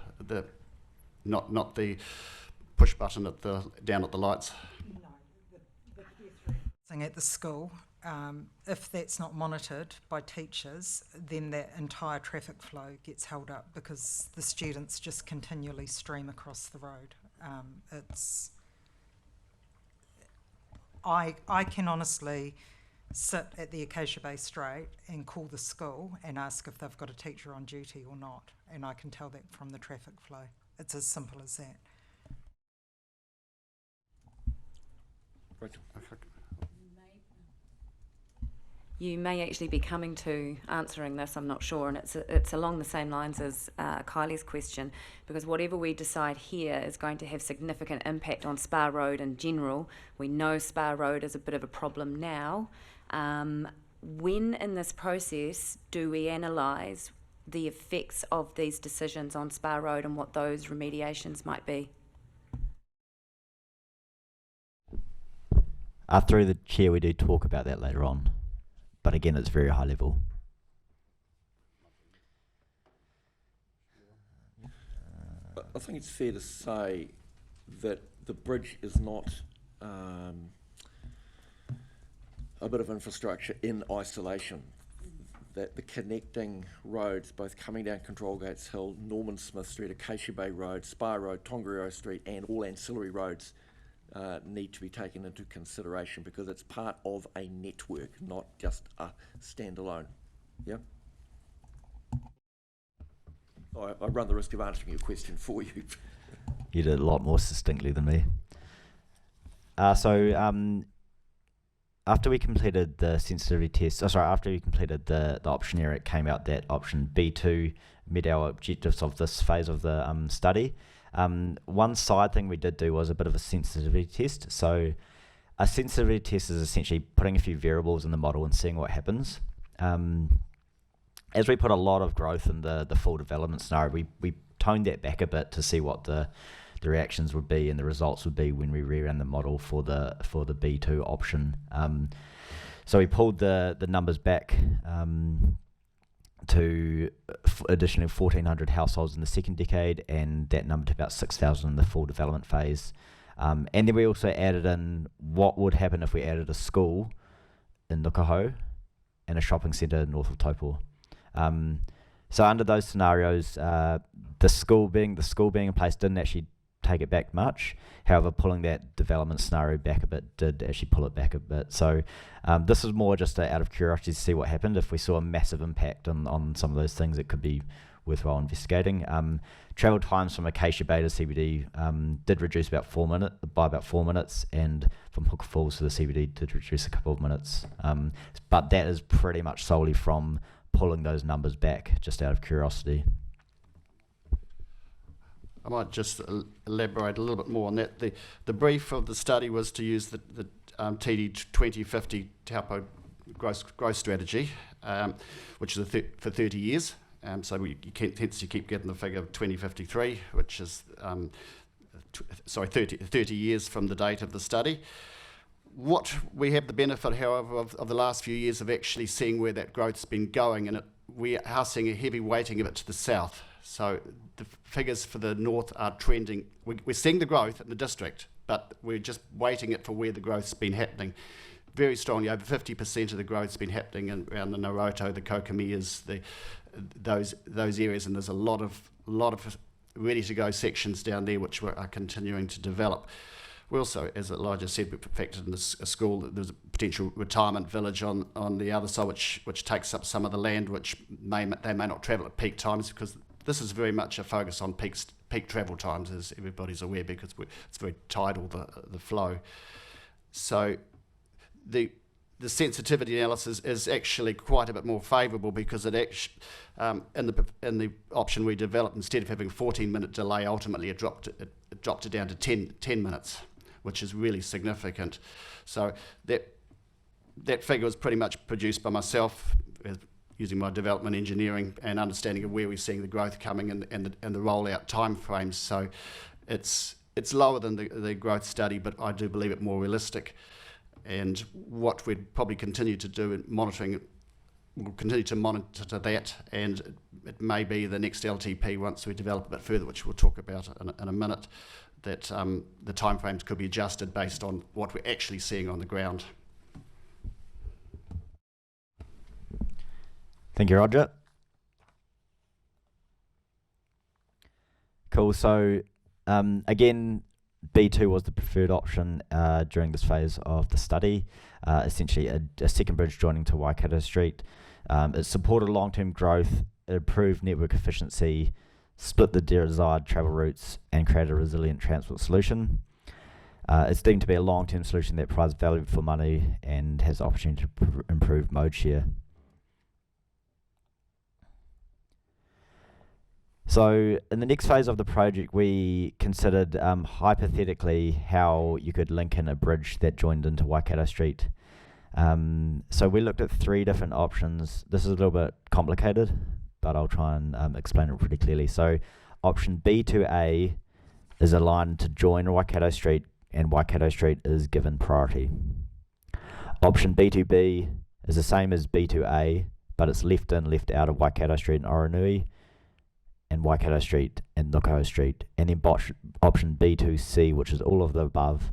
not the push button down at the lights. No, the pedestrian crossing at the school. If that's not monitored by teachers, then that entire traffic flow gets held up because the students just continually stream across the road. I can honestly sit at the Acacia Bay Straight and call the school and ask if they've got a teacher on duty or not, and I can tell that from the traffic flow. It's as simple as that. Rachel. You may actually be coming to answering this, I'm not sure, and it's along the same lines as Kylie's question, because whatever we decide here is going to have significant impact on Spa Road in general. We know Spa Road is a bit of a problem now. When in this process do we analyse the effects of these decisions on Spa Road and what those remediations might be? Through the chair, we do talk about that later on. But again, it's very high level. I think it's fair to say that the bridge is not a bit of infrastructure in isolation. That the connecting roads, both coming down Control Gates Hill, Norman Smith Street, Acacia Bay Road, Spa Road, Tongariro Street, and all ancillary roads need to be taken into consideration because it's part of a network, not just a standalone. Yeah? I run the risk of answering your question for you. You did a lot more succinctly than me. After we completed the sensitivity test, after we completed the optioneer, it came out that option B2 met our objectives of this phase of the study. One side thing we did do was a bit of a sensitivity test. So a sensitivity test is essentially putting a few variables in the model and seeing what happens. As we put a lot of growth in the full development scenario, we toned that back a bit to see what the reactions would be and the results would be when we reran the model for the B2 option. So we pulled the numbers back to additionally 1,400 households in the second decade, and that number to about 6,000 in the full development phase. And then we also added in what would happen if we added a school in Nukaho and a shopping centre north of Taupō. So under those scenarios, the school being in place didn't actually take it back much. However, pulling that development scenario back a bit did actually pull it back a bit. So this is more just out of curiosity to see what happened. If we saw a massive impact on some of those things, it could be worthwhile investigating. Travel times from Acacia Bay to CBD did reduce by about 4 minutes, and from Hooker Falls to the CBD did reduce a couple of minutes. But that is pretty much solely from pulling those numbers back, just out of curiosity. I might just elaborate a little bit more on that. The brief of the study was to use the TD 2050 Taupo growth strategy, which is for 30 years. So you keep getting the figure of 2053, which is 30 years from the date of the study. What we have the benefit, however, of the last few years of actually seeing where that growth's been going, and we are seeing a heavy weighting of it to the south. So the figures for the north are trending. We're seeing the growth in the district, but we're just weighting it for where the growth's been happening. Very strongly, over 50% of the growth's been happening around the Naroto, the Kokamias, those areas, and there's a lot of ready-to-go sections down there which are continuing to develop. We also, as Elijah said, we've factored in a school. There's a potential retirement village on the other side, which takes up some of the land, which they may not travel at peak times, because this is very much a focus on peak travel times, as everybody's aware, because it's very tidal, the flow. So the sensitivity analysis is actually quite a bit more favourable, because it actually in the option we developed, instead of having 14-minute delay, ultimately it dropped it down to 10 minutes, which is really significant. So that figure was pretty much produced by myself, using my development engineering and understanding of where we're seeing the growth coming and the rollout timeframes. So it's lower than the growth study, but I do believe it more realistic. And what we'd probably continue to do in monitoring, we'll continue to monitor that, and it may be the next LTP, once we develop a bit further, which we'll talk about in a minute, that the timeframes could be adjusted based on what we're actually seeing on the ground. Thank you, Roger. Cool. So again, B2 was the preferred option during this phase of the study. Essentially a second bridge joining to Waikato Street. It supported long-term growth, it improved network efficiency, split the desired travel routes, and created a resilient transport solution. It's deemed to be a long-term solution that provides value for money and has the opportunity to improve mode share. So in the next phase of the project, we considered hypothetically how you could link in a bridge that joined into Waikato Street. So we looked at 3 different options. This is a little bit complicated, but I'll try and explain it pretty clearly. So option B2A is aligned to join Waikato Street, and Waikato Street is given priority. Option B2B is the same as B2A, but it's left in, left out of Waikato Street and Oronui, and and Waikato Street and Nukaho Street, and then option B2C, which is all of the above,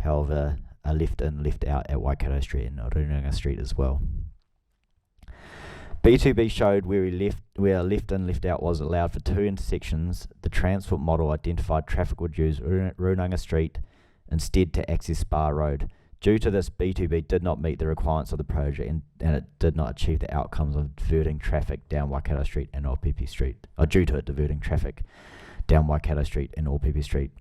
however, are left in, left out at Waikato Street and Orunga Street as well. B2B showed where left in, left out was allowed for 2 intersections. The transport model identified traffic would use Runanga Street instead to access Spa Road. Due to this, B2B did not meet the requirements of the project and it did not achieve the outcomes of diverting traffic down Waikato Street and Opepe Street, or due to it diverting traffic down Waikato Street and Opepe Street.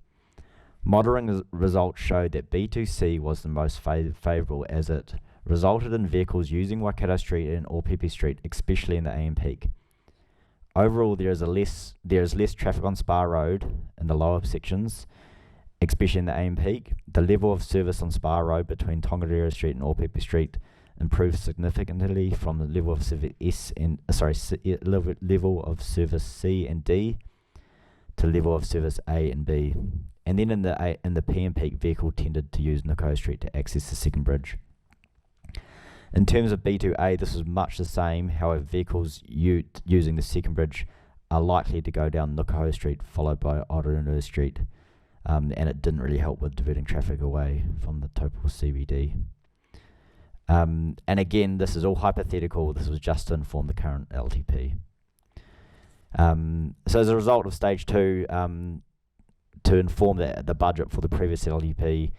Modelling results showed that B2C was the most favourable as it resulted in vehicles using Waikato Street and Opepe Street, especially in the AM peak. Overall, there is less traffic on Spa Road in the lower sections, especially in the AM peak. The level of service on Spa Road between Tongariro Street and Opepe Street improved significantly from the level of service level of service C and D to level of service A and B. And then in the PM peak, vehicle tended to use Nukaho Street to access the second bridge. In terms of B2A, this was much the same. However, vehicles using the second bridge are likely to go down Nukaho Street, followed by Orunga Street, and it didn't really help with diverting traffic away from the Taupō CBD. And again, this is all hypothetical. This was just to inform the current LTP. So as a result of stage 2, to inform the budget for the previous LTP,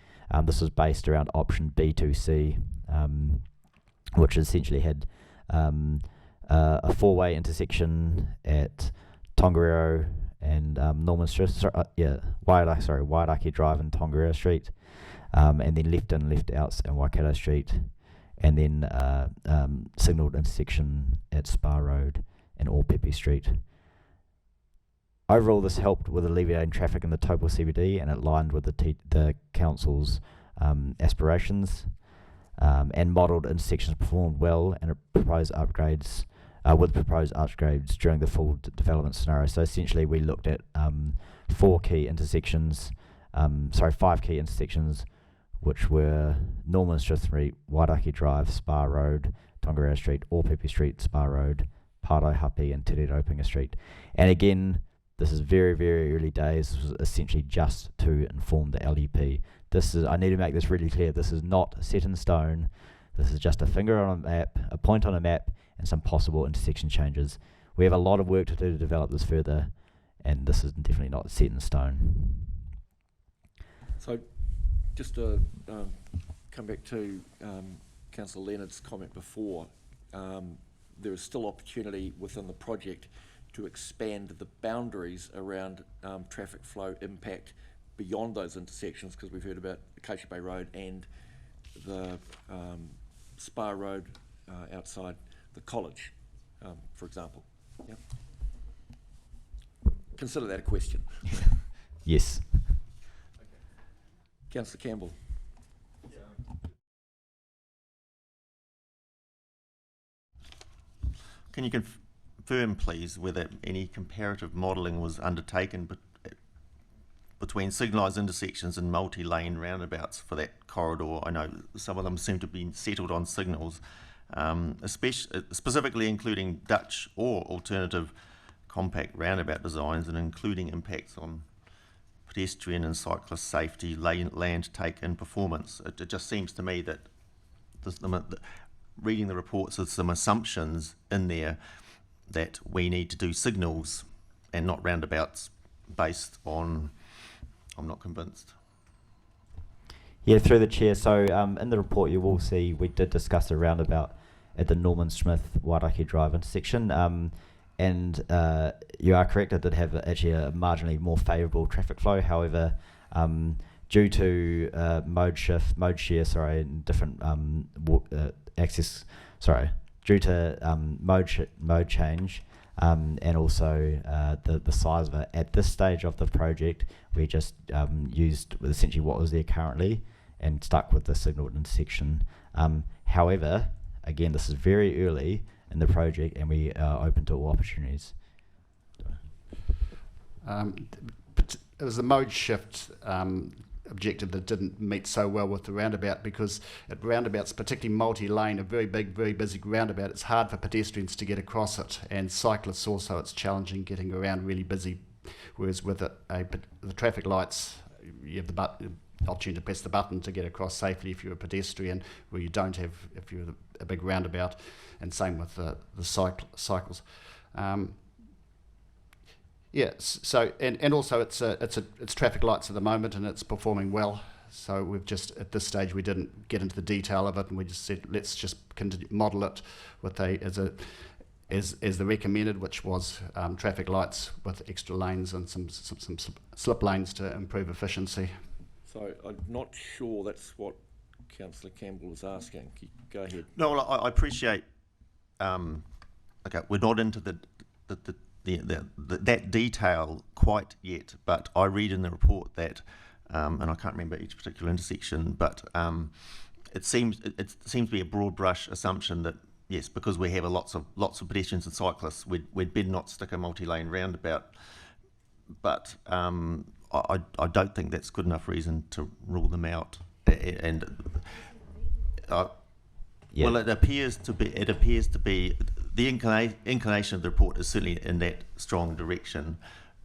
this was based around option B2C, which essentially had a 4-way intersection at Tongariro and Norman Street, Wairaki Drive and Tongariro Street, and then left in, left outs and Waikato Street, and then signalled intersection at Spa Road and Opepe Street. Overall, this helped with alleviating traffic in the Taupō CBD and it aligned with the council's aspirations, and modelled intersections performed well, and it proposed upgrades during the full development scenario. So essentially, we looked at 5 key intersections, which were Norman Street, Wairaki Drive, Spa Road, Tongariro Street, Opepe Street, Spa Road, Pāraihape and Te Ropinga Street. And again, this is very, very early days. This was essentially just to inform the LEP. I need to make this really clear. This is not set in stone. This is just a finger on a map, a point on a map, and some possible intersection changes. We have a lot of work to do to develop this further, and this is definitely not set in stone. So, just to come back to Councillor Leonard's comment before, there is still opportunity within the project to expand the boundaries around traffic flow impact beyond those intersections, because we've heard about Acacia Bay Road and the Spa Road outside the college, for example. Yep. Consider that a question. Yes. Councillor Campbell. Can you confirm, please, whether any comparative modelling was undertaken between signalised intersections and multi-lane roundabouts for that corridor? I know some of them seem to be settled on signals, specifically including Dutch or alternative compact roundabout designs, and including impacts on pedestrian and cyclist safety, land take and performance. It just seems to me that reading the reports, there's some assumptions in there that we need to do signals and not roundabouts based on, I'm not convinced. Yeah, through the chair. So in the report you will see we did discuss a roundabout at the Norman Smith Wairaki Drive intersection, and you are correct, it did have actually a marginally more favourable traffic flow. However, due to mode share, and different due to mode change, and also the size of it at this stage of the project, we just used essentially what was there currently and stuck with the signalled intersection. However, again, this is very early in the project and we are open to all opportunities. It was a mode shift objective that didn't meet so well with the roundabout, because at roundabouts, particularly multi-lane, a very big, very busy roundabout, it's hard for pedestrians to get across it, and cyclists also, it's challenging getting around really busy, whereas with the traffic lights, you have the opportunity to press the button to get across safely if you're a pedestrian, where you don't have if you're a big roundabout, and same with the cycles. So and also it's traffic lights at the moment, and it's performing well. So we've just, at this stage, we didn't get into the detail of it, and we just said let's just model it with as the recommended, which was traffic lights with extra lanes and some slip lanes to improve efficiency. So I'm not sure that's what Councillor Campbell is asking. Go ahead. No, well, I appreciate. Okay, we're not into that detail quite yet, but I read in the report that, and I can't remember each particular intersection, but it seems to be a broad brush assumption that yes, because we have lots of pedestrians and cyclists, we'd better not stick a multi-lane roundabout. But I don't think that's good enough reason to rule them out. And well, it appears to be the inclination of the report is certainly in that strong direction.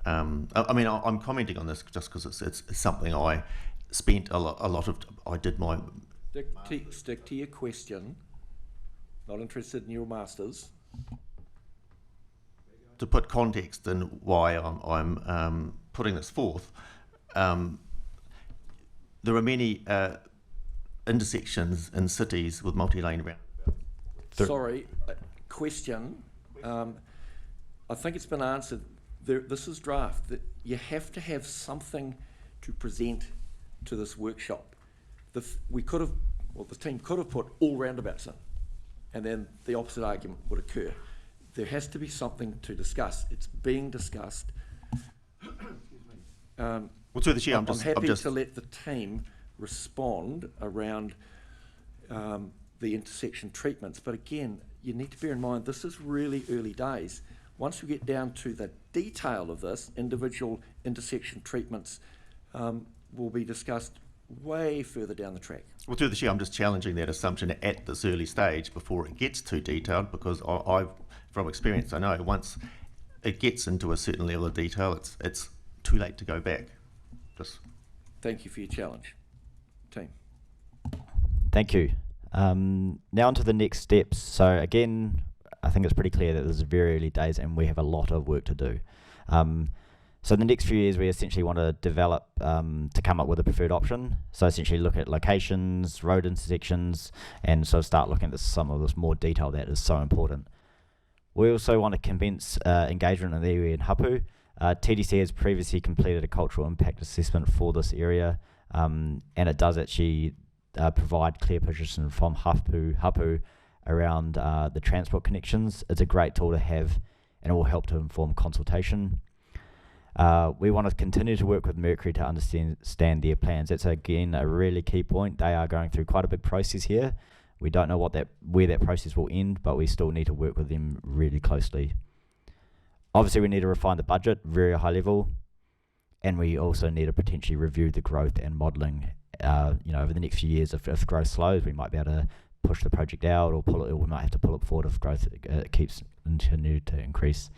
I mean, I'm commenting on this just because it's something I spent a lot of. I did my stick to your question. Not interested in your masters. To put context in why I'm putting this forth, there are many intersections in cities with multi-lane round. Sorry, question. I think it's been answered. This is draft. That you have to have something to present to this workshop. The team could have put all roundabouts in, and then the opposite argument would occur. There has to be something to discuss. It's being discussed. Well, through the chair, I'm happy to let the team respond around the intersection treatments, but again, you need to bear in mind this is really early days. Once we get down to the detail of this, individual intersection treatments will be discussed way further down the track. Well, through the chair, I'm just challenging that assumption at this early stage before it gets too detailed, because I've from experience, I know once it gets into a certain level of detail, it's too late to go back. Just thank you for your challenge, team. Thank you. Now on to the next steps. So again, I think it's pretty clear that this is very early days and we have a lot of work to do. So the next few years we essentially want to develop to come up with a preferred option. So essentially look at locations, road intersections, and so start looking at some of this more detail that is so important. We also want to commence engagement in the area in Hapu. TDC has previously completed a cultural impact assessment for this area, and it does actually provide clear position from Hapu around the transport connections. It's a great tool to have, and it will help to inform consultation. We want to continue to work with Mercury to understand their plans. That's again a really key point. They are going through quite a big process here. We don't know where that process will end, but we still need to work with them really closely. Obviously, we need to refine the budget, very high level, and we also need to potentially review the growth and modelling. Over the next few years, if growth slows, we might be able to push the project out or pull it. Or we might have to pull it forward if growth keeps continuing to increase.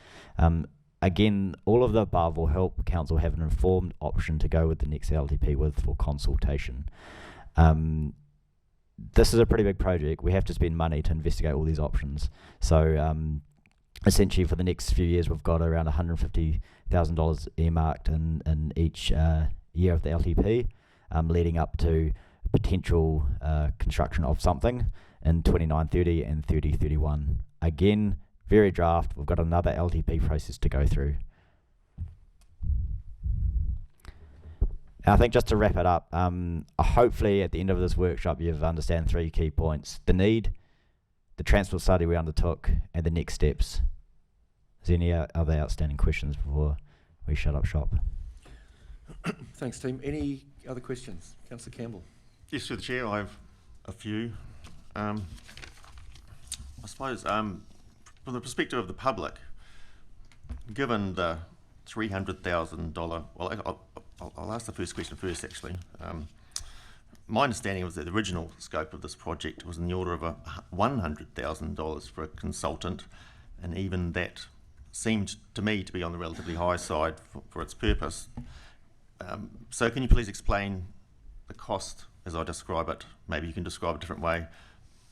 Again, all of the above will help council have an informed option to go with the next LTP with for consultation. This is a pretty big project. We have to spend money to investigate all these options. So essentially for the next few years, we've got around $150,000 earmarked in each year of the LTP, leading up to potential construction of something in 29-30 and 30-31. Again, very draft. We've got another LTP process to go through. I think just to wrap it up, hopefully at the end of this workshop you've understand 3 key points: the need, the transport study we undertook, and the next steps. Is there any other outstanding questions before we shut up shop? Thanks, team. Any other questions? Councillor Campbell. Yes, through the chair, I have a few. I suppose from the perspective of the public, given the $300,000, well, I'll ask the first question first, actually. My understanding was that the original scope of this project was in the order of $100,000 for a consultant, and even that seemed to me to be on the relatively high side for its purpose. So can you please explain the cost as I describe it? Maybe you can describe it a different way.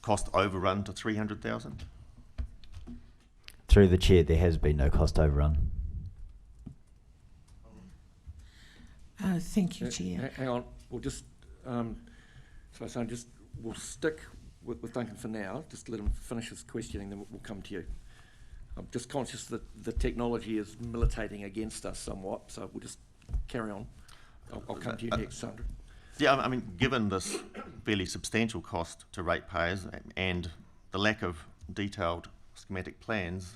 Cost overrun to $300,000? Through the chair, there has been no cost overrun. Thank you, Chair. Hang on, we'll just, we'll stick with Duncan for now, just let him finish his questioning, then we'll come to you. I'm just conscious that the technology is militating against us somewhat, so we'll just carry on. I'll come to you next, Sandra. Yeah, I mean, given this fairly substantial cost to ratepayers and the lack of detailed schematic plans,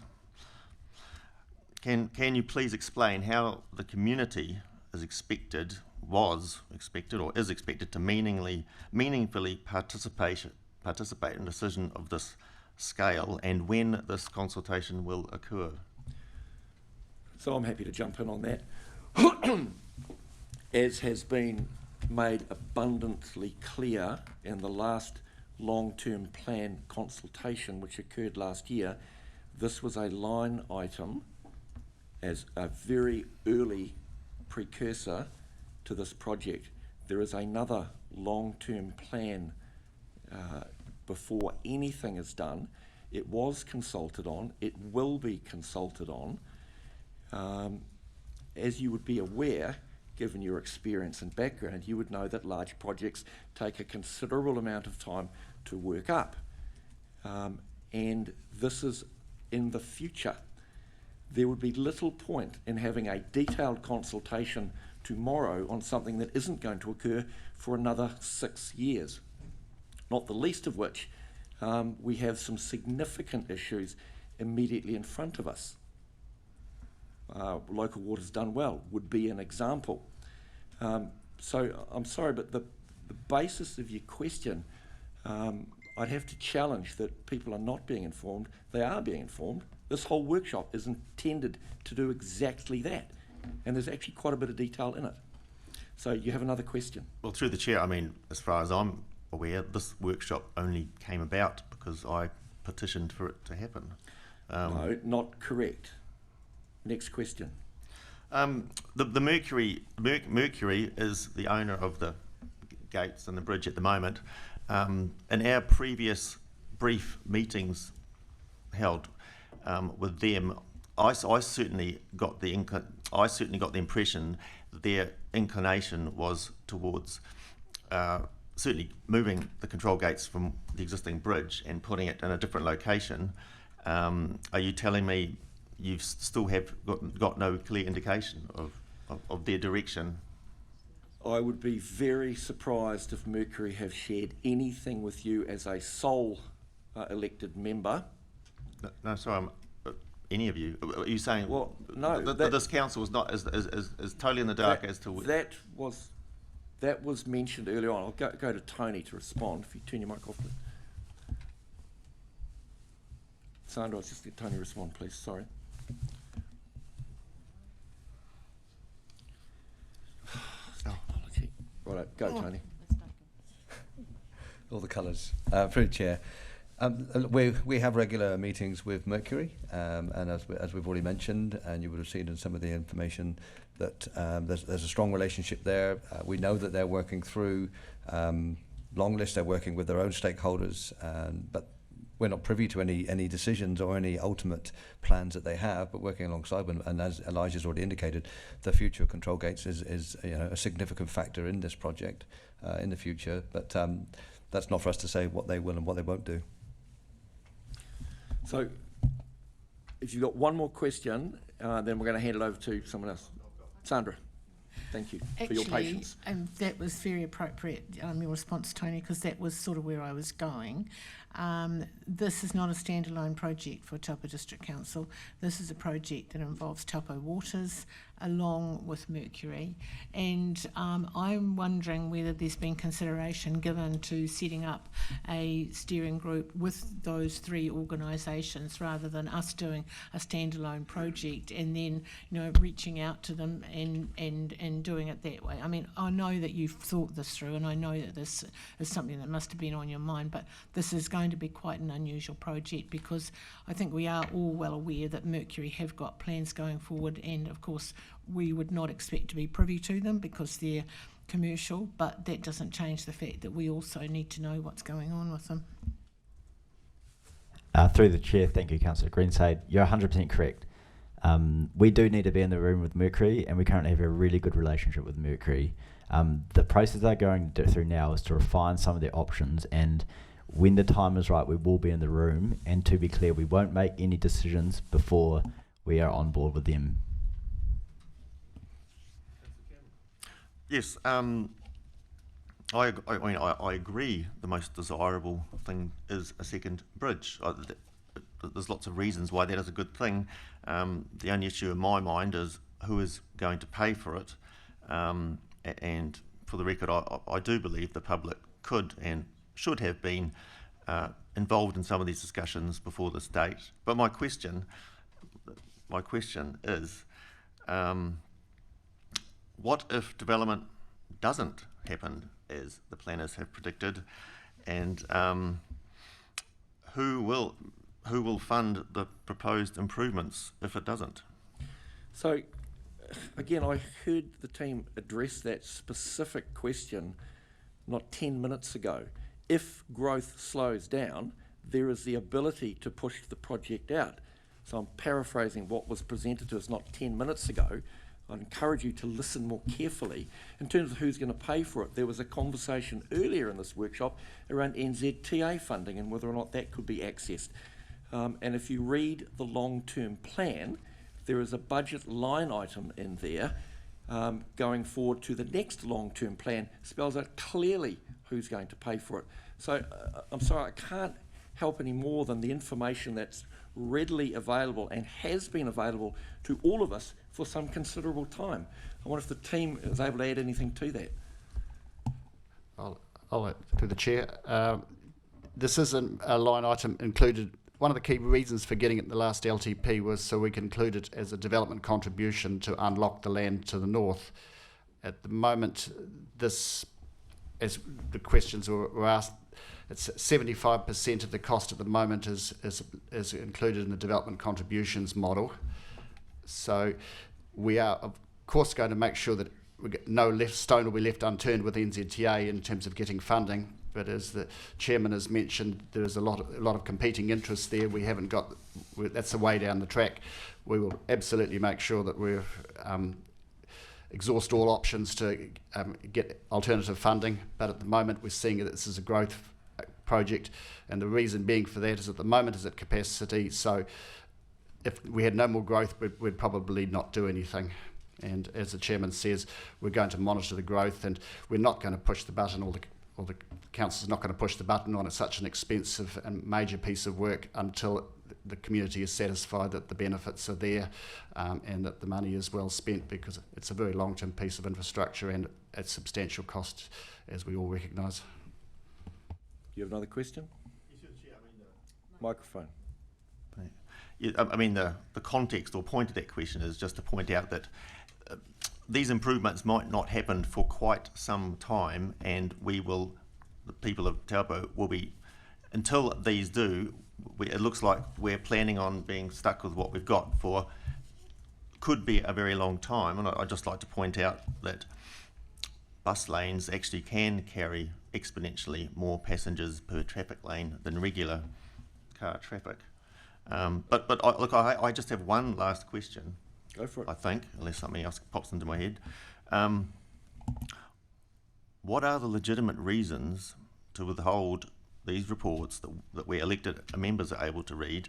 can you please explain how the community is expected to meaningfully participate in a decision of this scale, and when this consultation will occur? So I'm happy to jump in on that. As has been made abundantly clear in the last long-term plan consultation which occurred last year, this was a line item as a very early precursor to this project. There is another long-term plan before anything is done. It was consulted on, it will be consulted on. As you would be aware, given your experience and background, you would know that large projects take a considerable amount of time to work up. And this is in the future. There would be little point in having a detailed consultation tomorrow on something that isn't going to occur for another 6 years, not the least of which we have some significant issues immediately in front of us. Local Water's Done Well would be an example. So I'm sorry, but the basis of your question, I'd have to challenge that people are not being informed. They are being informed. This whole workshop is intended to do exactly that. And there's actually quite a bit of detail in it. So you have another question? Well, through the chair, I mean, as far as I'm aware, this workshop only came about because I petitioned for it to happen. No, not correct. Next question. The Mercury is the owner of the gates and the bridge at the moment. In our previous brief meetings held with them, I certainly got the impression that their inclination was towards certainly moving the control gates from the existing bridge and putting it in a different location. Are you telling me you still have got no clear indication of their direction? I would be very surprised if Mercury have shared anything with you as a sole elected member. No, sorry, any of you. Are you saying no, that this council was not as totally in the dark as to that was mentioned earlier on. I'll go to Tony to respond. If you turn your mic off, please. Sandra, I'll just let Tony respond, please. Sorry. Technology. Right, go, Tony. All the colours. Through the chair. We have regular meetings with Mercury, and as we've already mentioned, and you would have seen in some of the information that there's a strong relationship there. We know that they're working through long lists. They're working with their own stakeholders, but we're not privy to any decisions or any ultimate plans that they have, but working alongside them. And as Elijah's already indicated, the future of control gates is a significant factor in this project in the future. But that's not for us to say what they will and what they won't do. So, if you've got one more question, then we're going to hand it over to someone else. Sandra, thank you for your patience. That was very appropriate, your response, Tony, because that was sort of where I was going. This is not a standalone project for Taupō District Council. This is a project that involves Taupō Waters, along with Mercury, and I'm wondering whether there's been consideration given to setting up a steering group with those three organisations rather than us doing a standalone project and then, you know, reaching out to them and doing it that way. I mean, I know that you've thought this through, and I know that this is something that must have been on your mind, but this is going to be quite an unusual project because I think we are all well aware that Mercury have got plans going forward, and of course we would not expect to be privy to them because they're commercial, but that doesn't change the fact that we also need to know what's going on with them. Through the chair, thank you, Councillor Greenside. You're 100% correct. We do need to be in the room with Mercury, and we currently have a really good relationship with Mercury. The process they're going through now is to refine some of their options, and when the time is right, we will be in the room. And to be clear, we won't make any decisions before we are on board with them. Yes, I mean, I agree the most desirable thing is a second bridge. There's lots of reasons why that is a good thing. The only issue in my mind is who is going to pay for it. And for the record, I do believe the public could and should have been involved in some of these discussions before this date. But my question is, what if development doesn't happen as the planners have predicted, and who will fund the proposed improvements if it doesn't? So, again, I heard the team address that specific question not 10 minutes ago. If growth slows down, there is the ability to push the project out. So I'm paraphrasing what was presented to us not 10 minutes ago. I'd encourage you to listen more carefully. In terms of who's going to pay for it, there was a conversation earlier in this workshop around NZTA funding and whether or not that could be accessed. And if you read the long-term plan, there is a budget line item in there going forward to the next long-term plan, spells out clearly who's going to pay for it. So I'm sorry, I can't help any more than the information that's readily available and has been available to all of us for some considerable time. I wonder if the team is able to add anything to that. I'll add to the chair. This isn't a line item included. One of the key reasons for getting it in the last LTP was so we can include it as a development contribution to unlock the land to the north. At the moment, this, as the questions were asked, it's 75% of the cost at the moment is included in the development contributions model. So we are, of course, going to make sure that no stone will be left unturned with NZTA in terms of getting funding. But as the chairman has mentioned, there is a lot of competing interests there. We haven't got, that's the way down the track. We will absolutely make sure that we exhaust all options to get alternative funding. But at the moment, we're seeing that this is a growth project, and the reason being for that is at the moment is at capacity. So if we had no more growth, we'd probably not do anything. And as the chairman says, we're going to monitor the growth, and we're not going to push the button, or the council's not going to push the button on such an expensive and major piece of work until the community is satisfied that the benefits are there and that the money is well spent, because it's a very long-term piece of infrastructure and at substantial cost, as we all recognise. Do you have another question? Microphone. Yeah, I mean, the context or point of that question is just to point out that these improvements might not happen for quite some time, and the people of Taupo will be, until these do, it looks like we're planning on being stuck with what we've got for, could be a very long time. And I'd just like to point out that bus lanes actually can carry exponentially more passengers per traffic lane than regular car traffic. But I just have one last question. Go for it. I think, unless something else pops into my head. What are the legitimate reasons to withhold these reports that we elected members are able to read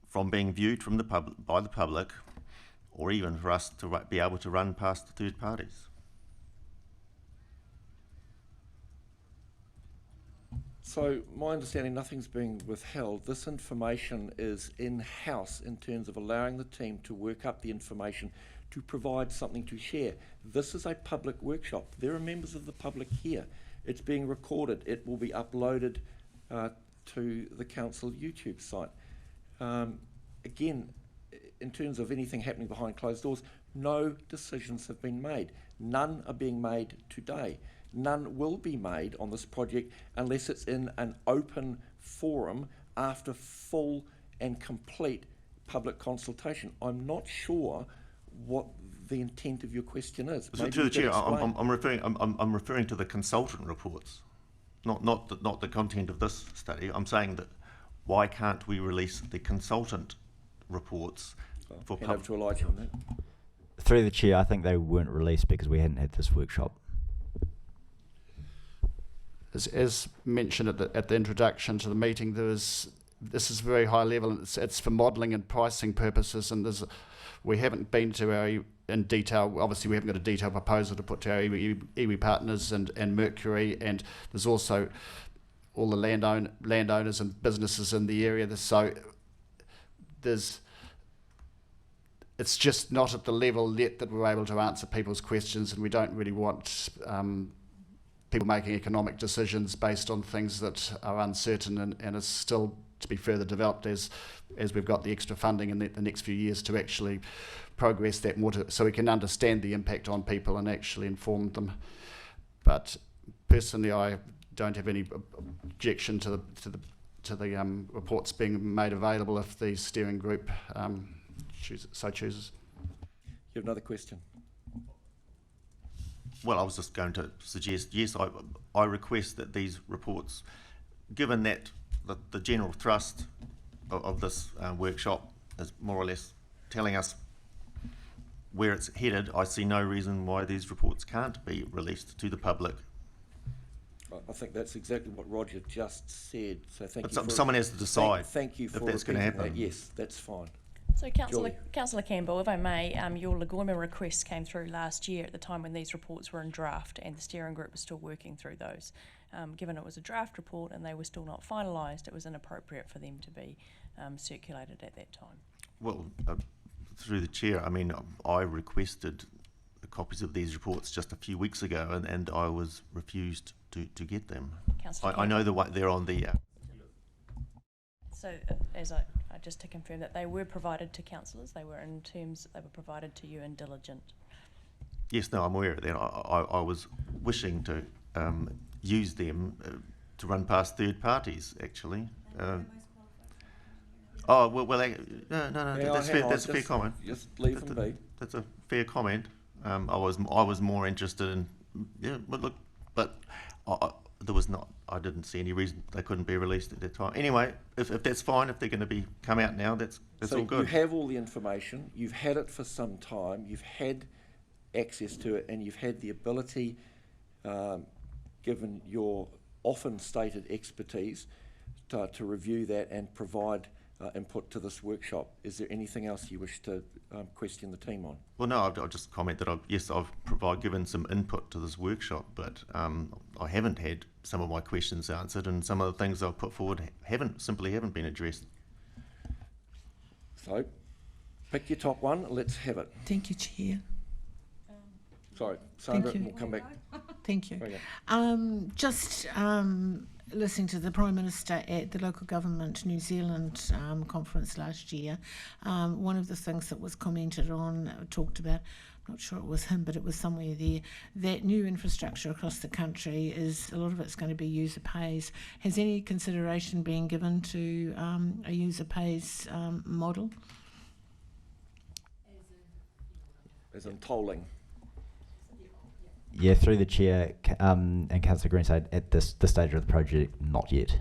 from being viewed from by the public, or even for us to be able to run past the third parties? So my understanding, nothing's being withheld. This information is in-house in terms of allowing the team to work up the information to provide something to share. This is a public workshop. There are members of the public here. It's being recorded. It will be uploaded to the council YouTube site. Again, in terms of anything happening behind closed doors, no decisions have been made. None are being made today. None will be made on this project unless it's in an open forum after full and complete public consultation. I'm not sure what the intent of your question is. So Maybe to the you could chair, explain. I'm referring to the consultant reports, not the content of this study. I'm saying that why can't we release the consultant reports for Hand over to Elijah on that. Through the chair, I think they weren't released because we hadn't had this workshop. As mentioned at the introduction to the meeting, this is very high level, and it's for modelling and pricing purposes, and we haven't been to our in detail. Obviously, we haven't got a detailed proposal to put to our iwi partners and Mercury, and there's also all the landowners and businesses in the area. So it's just not at the level yet that we're able to answer people's questions, and we don't really want people making economic decisions based on things that are uncertain and is still to be further developed as we've got the extra funding in the next few years to actually progress that more so we can understand the impact on people and actually inform them. But personally, I don't have any objection to the reports being made available if the steering group chooses. You have another question? Well, I was just going to suggest, yes, I request that these reports, given that the general thrust of this workshop is more or less telling us where it's headed, I see no reason why these reports can't be released to the public. I think that's exactly what Roger just said. So thank you. Someone has to decide thank you for if that's going to repeating happen. that. Yes, that's fine. So Councillor Campbell, if I may, your Lagoima request came through last year at the time when these reports were in draft and the steering group was still working through those. Given it was a draft report and they were still not finalised, it was inappropriate for them to be circulated at that time. Well, through the chair, I mean, I requested copies of these reports just a few weeks ago and I was refused to get them. I know they're on the... So, just to confirm that they were provided to councillors, they were provided to you in diligent. Yes, no, I'm aware of that. I was wishing to use them to run past third parties, actually. No, that's a fair comment. Just leave them be. That's a fair comment. I was more interested in, but there was not. I didn't see any reason they couldn't be released at that time. Anyway, if that's fine, if they're going to come out now, that's so all good. You have all the information. You've had it for some time. You've had access to it, and you've had the ability, given your often stated expertise, to review that and provide input to this workshop. Is there anything else you wish to question the team on? Well, no, I'll just comment that I've given some input to this workshop, but I haven't had some of my questions answered, and some of the things I've put forward simply haven't been addressed. So, pick your top one. Let's have it. Thank you, Chair. Sorry, Sandra, Thank you. we'll come back. Thank you. Okay. Just listening to the Prime Minister at the Local Government New Zealand conference last year, one of the things that was commented on, talked about, I'm not sure it was him, but it was somewhere there, that new infrastructure across the country is, a lot of it's going to be user pays. Has any consideration been given to a user pays model? As in tolling. Yeah, through the chair and Councillor Greenside, at this stage of the project, not yet.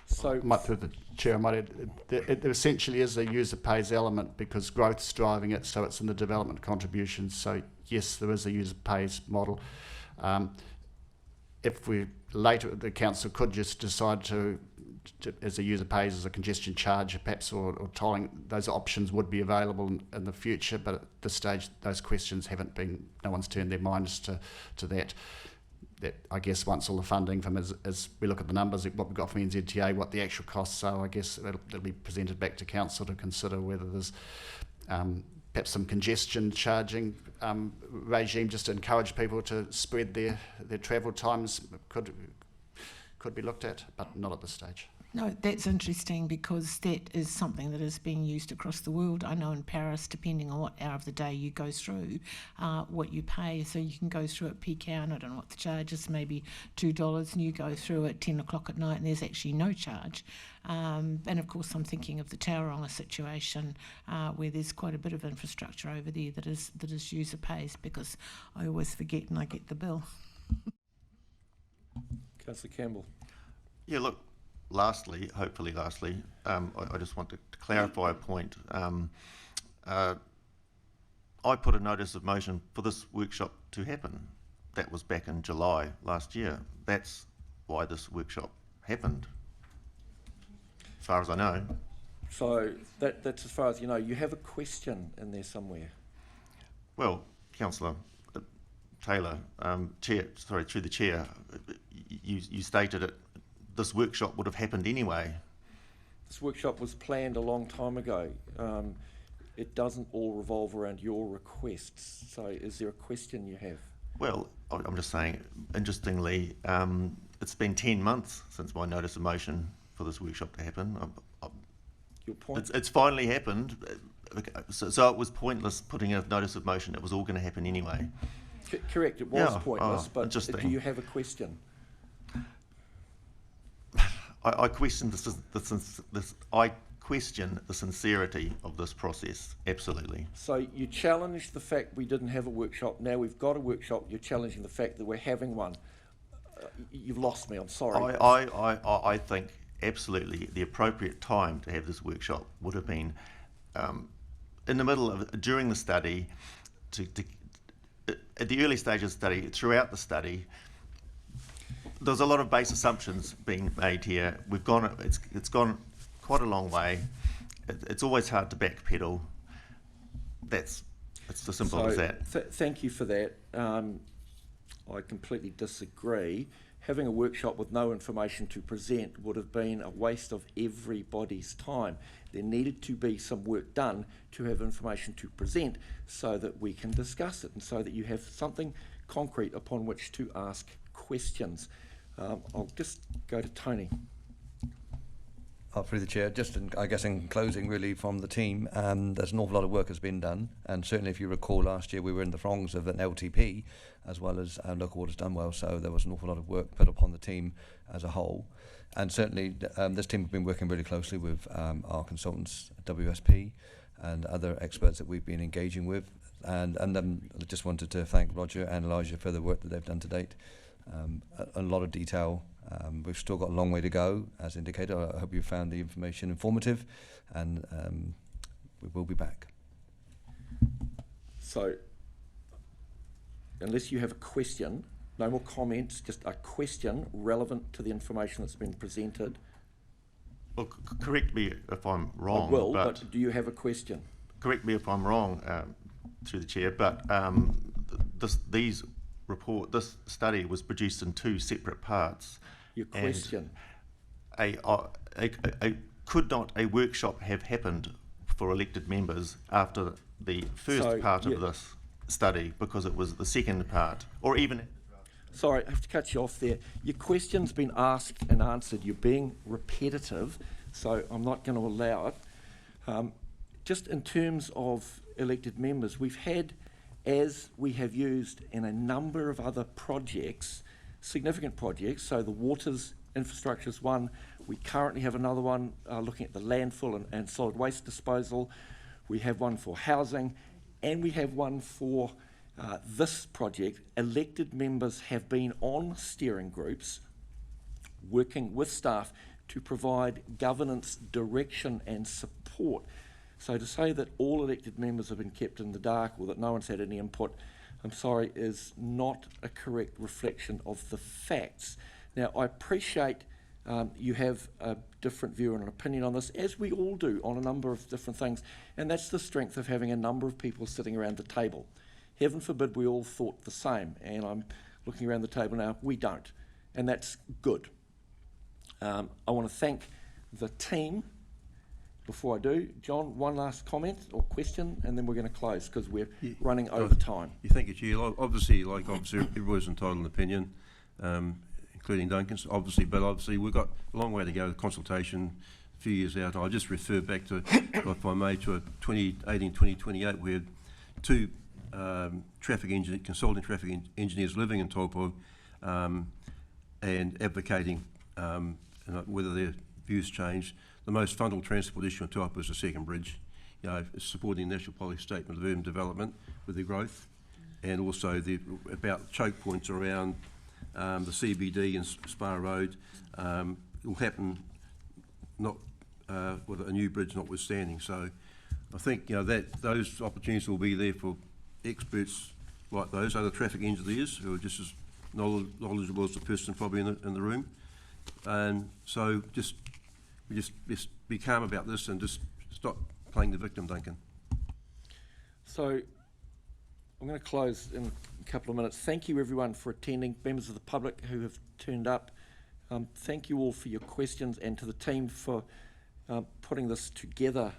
So, through the chair, I might add, there essentially is a user pays element because growth's driving it, so it's in the development contributions. So yes, there is a user pays model. If we later, the council could just decide to as a user pays as a congestion charge, perhaps, or tolling, those options would be available in the future. But at this stage, those questions haven't been. No one's turned their minds to that. I guess once all the funding from as we look at the numbers, what we've got from NZTA, what the actual costs are, I guess it'll be presented back to council to consider whether there's perhaps some congestion charging regime just to encourage people to spread their travel times could be looked at, but not at this stage. No, that's interesting because that is something that is being used across the world. I know in Paris, depending on what hour of the day you go through, what you pay. So you can go through at peak hour, and I don't know what the charge is, maybe $2, and you go through at 10 o'clock at night and there's actually no charge. And of course I'm thinking of the Tauranga situation where there's quite a bit of infrastructure over there that is user pays, because I always forget and I get the bill. Councillor Campbell. Yeah, look, hopefully lastly, I just want to clarify a point. I put a notice of motion for this workshop to happen. That was back in July last year. That's why this workshop happened, as far as I know. So that's as far as you know. You have a question in there somewhere. Well, Councillor Taylor, through the chair, you stated it. This workshop would have happened anyway. This workshop was planned a long time ago. It doesn't all revolve around your requests. So is there a question you have? Well, I'm just saying, interestingly, it's been 10 months since my notice of motion for this workshop to happen. Your point? It's finally happened. So it was pointless putting a notice of motion. It was all going to happen anyway. Correct, it was Yeah, pointless, but interesting. do you have a question? I question I question the sincerity of this process, absolutely. So you challenged the fact we didn't have a workshop. Now we've got a workshop. You're challenging the fact that we're having one. You've lost me. I'm sorry. I think absolutely the appropriate time to have this workshop would have been in the middle of during the study, at the early stage of the study, throughout the study. There's a lot of base assumptions being made here. It's gone quite a long way. It's always hard to backpedal. It's as simple as that. Thank you for that. I completely disagree. Having a workshop with no information to present would have been a waste of everybody's time. There needed to be some work done to have information to present so that we can discuss it and so that you have something concrete upon which to ask questions. I'll just go to Tony. Through the chair, just I guess in closing really from the team, there's an awful lot of work has been done, and certainly if you recall last year we were in the throngs of an LTP as well as local waters done well, so there was an awful lot of work put upon the team as a whole, and certainly this team have been working really closely with our consultants, WSP, and other experts that we've been engaging with, and then I just wanted to thank Roger and Elijah for the work that they've done to date. A lot of detail. We've still got a long way to go, as indicated. I hope you found the information informative, and we will be back. So, unless you have a question, no more comments, just a question relevant to the information that's been presented. Well, correct me if I'm wrong. I will, but do you have a question? Correct me if I'm wrong, through the chair, but this study was produced in 2 separate parts. Your question. Could not a workshop have happened for elected members after the first part of this study, because it was the second part, or even... Sorry, I have to cut you off there. Your question's been asked and answered. You're being repetitive, so I'm not going to allow it. Just in terms of elected members, we've had, as we have used in a number of other projects, significant projects, so the waters infrastructure is one. We currently have another one looking at the landfill and solid waste disposal. We have one for housing, and we have one for this project. Elected members have been on steering groups working with staff to provide governance, direction and support. So to say that all elected members have been kept in the dark or that no one's had any input, I'm sorry, is not a correct reflection of the facts. Now, I appreciate you have a different view and an opinion on this, as we all do on a number of different things, and that's the strength of having a number of people sitting around the table. Heaven forbid we all thought the same, and I'm looking around the table now, we don't. And that's good. I want to thank the team. Before I do, John, one last comment or question, and then we're going to close because we're running over time. Thank you, Chair. Obviously, everybody's entitled to an opinion, including Duncan's, obviously, but obviously we've got a long way to go with consultation, a few years out. I'll just refer back to, if I may, to 2018-2028, we had two consulting traffic engineers living in Taupō and advocating whether their views changed. The most fundamental transport issue on Taupō is the second bridge, supporting the National Policy Statement of Urban Development with their growth, and also about choke points around the CBD and Spa Road. It will happen not with a new bridge notwithstanding. So I think that those opportunities will be there for experts like those, other traffic engineers who are just as knowledgeable as the person probably in the room. And so just be calm about this and just stop playing the victim, Duncan. So I'm going to close in a couple of minutes. Thank you everyone for attending, members of the public who have turned up. Thank you all for your questions, and to the team for putting this together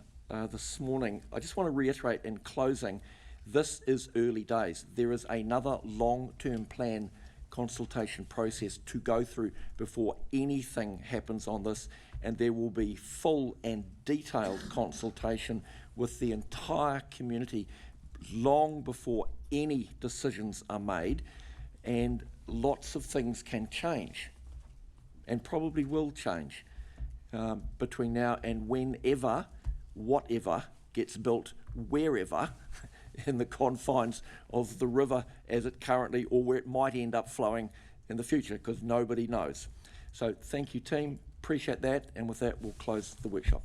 this morning. I just want to reiterate in closing, this is early days. There is another long-term plan consultation process to go through before anything happens on this, and there will be full and detailed consultation with the entire community long before any decisions are made, and lots of things can change and probably will change between now and whenever, whatever gets built wherever in the confines of the river as it currently, or where it might end up flowing in the future, because nobody knows. So thank you, team. Appreciate that. And with that, we'll close the workshop.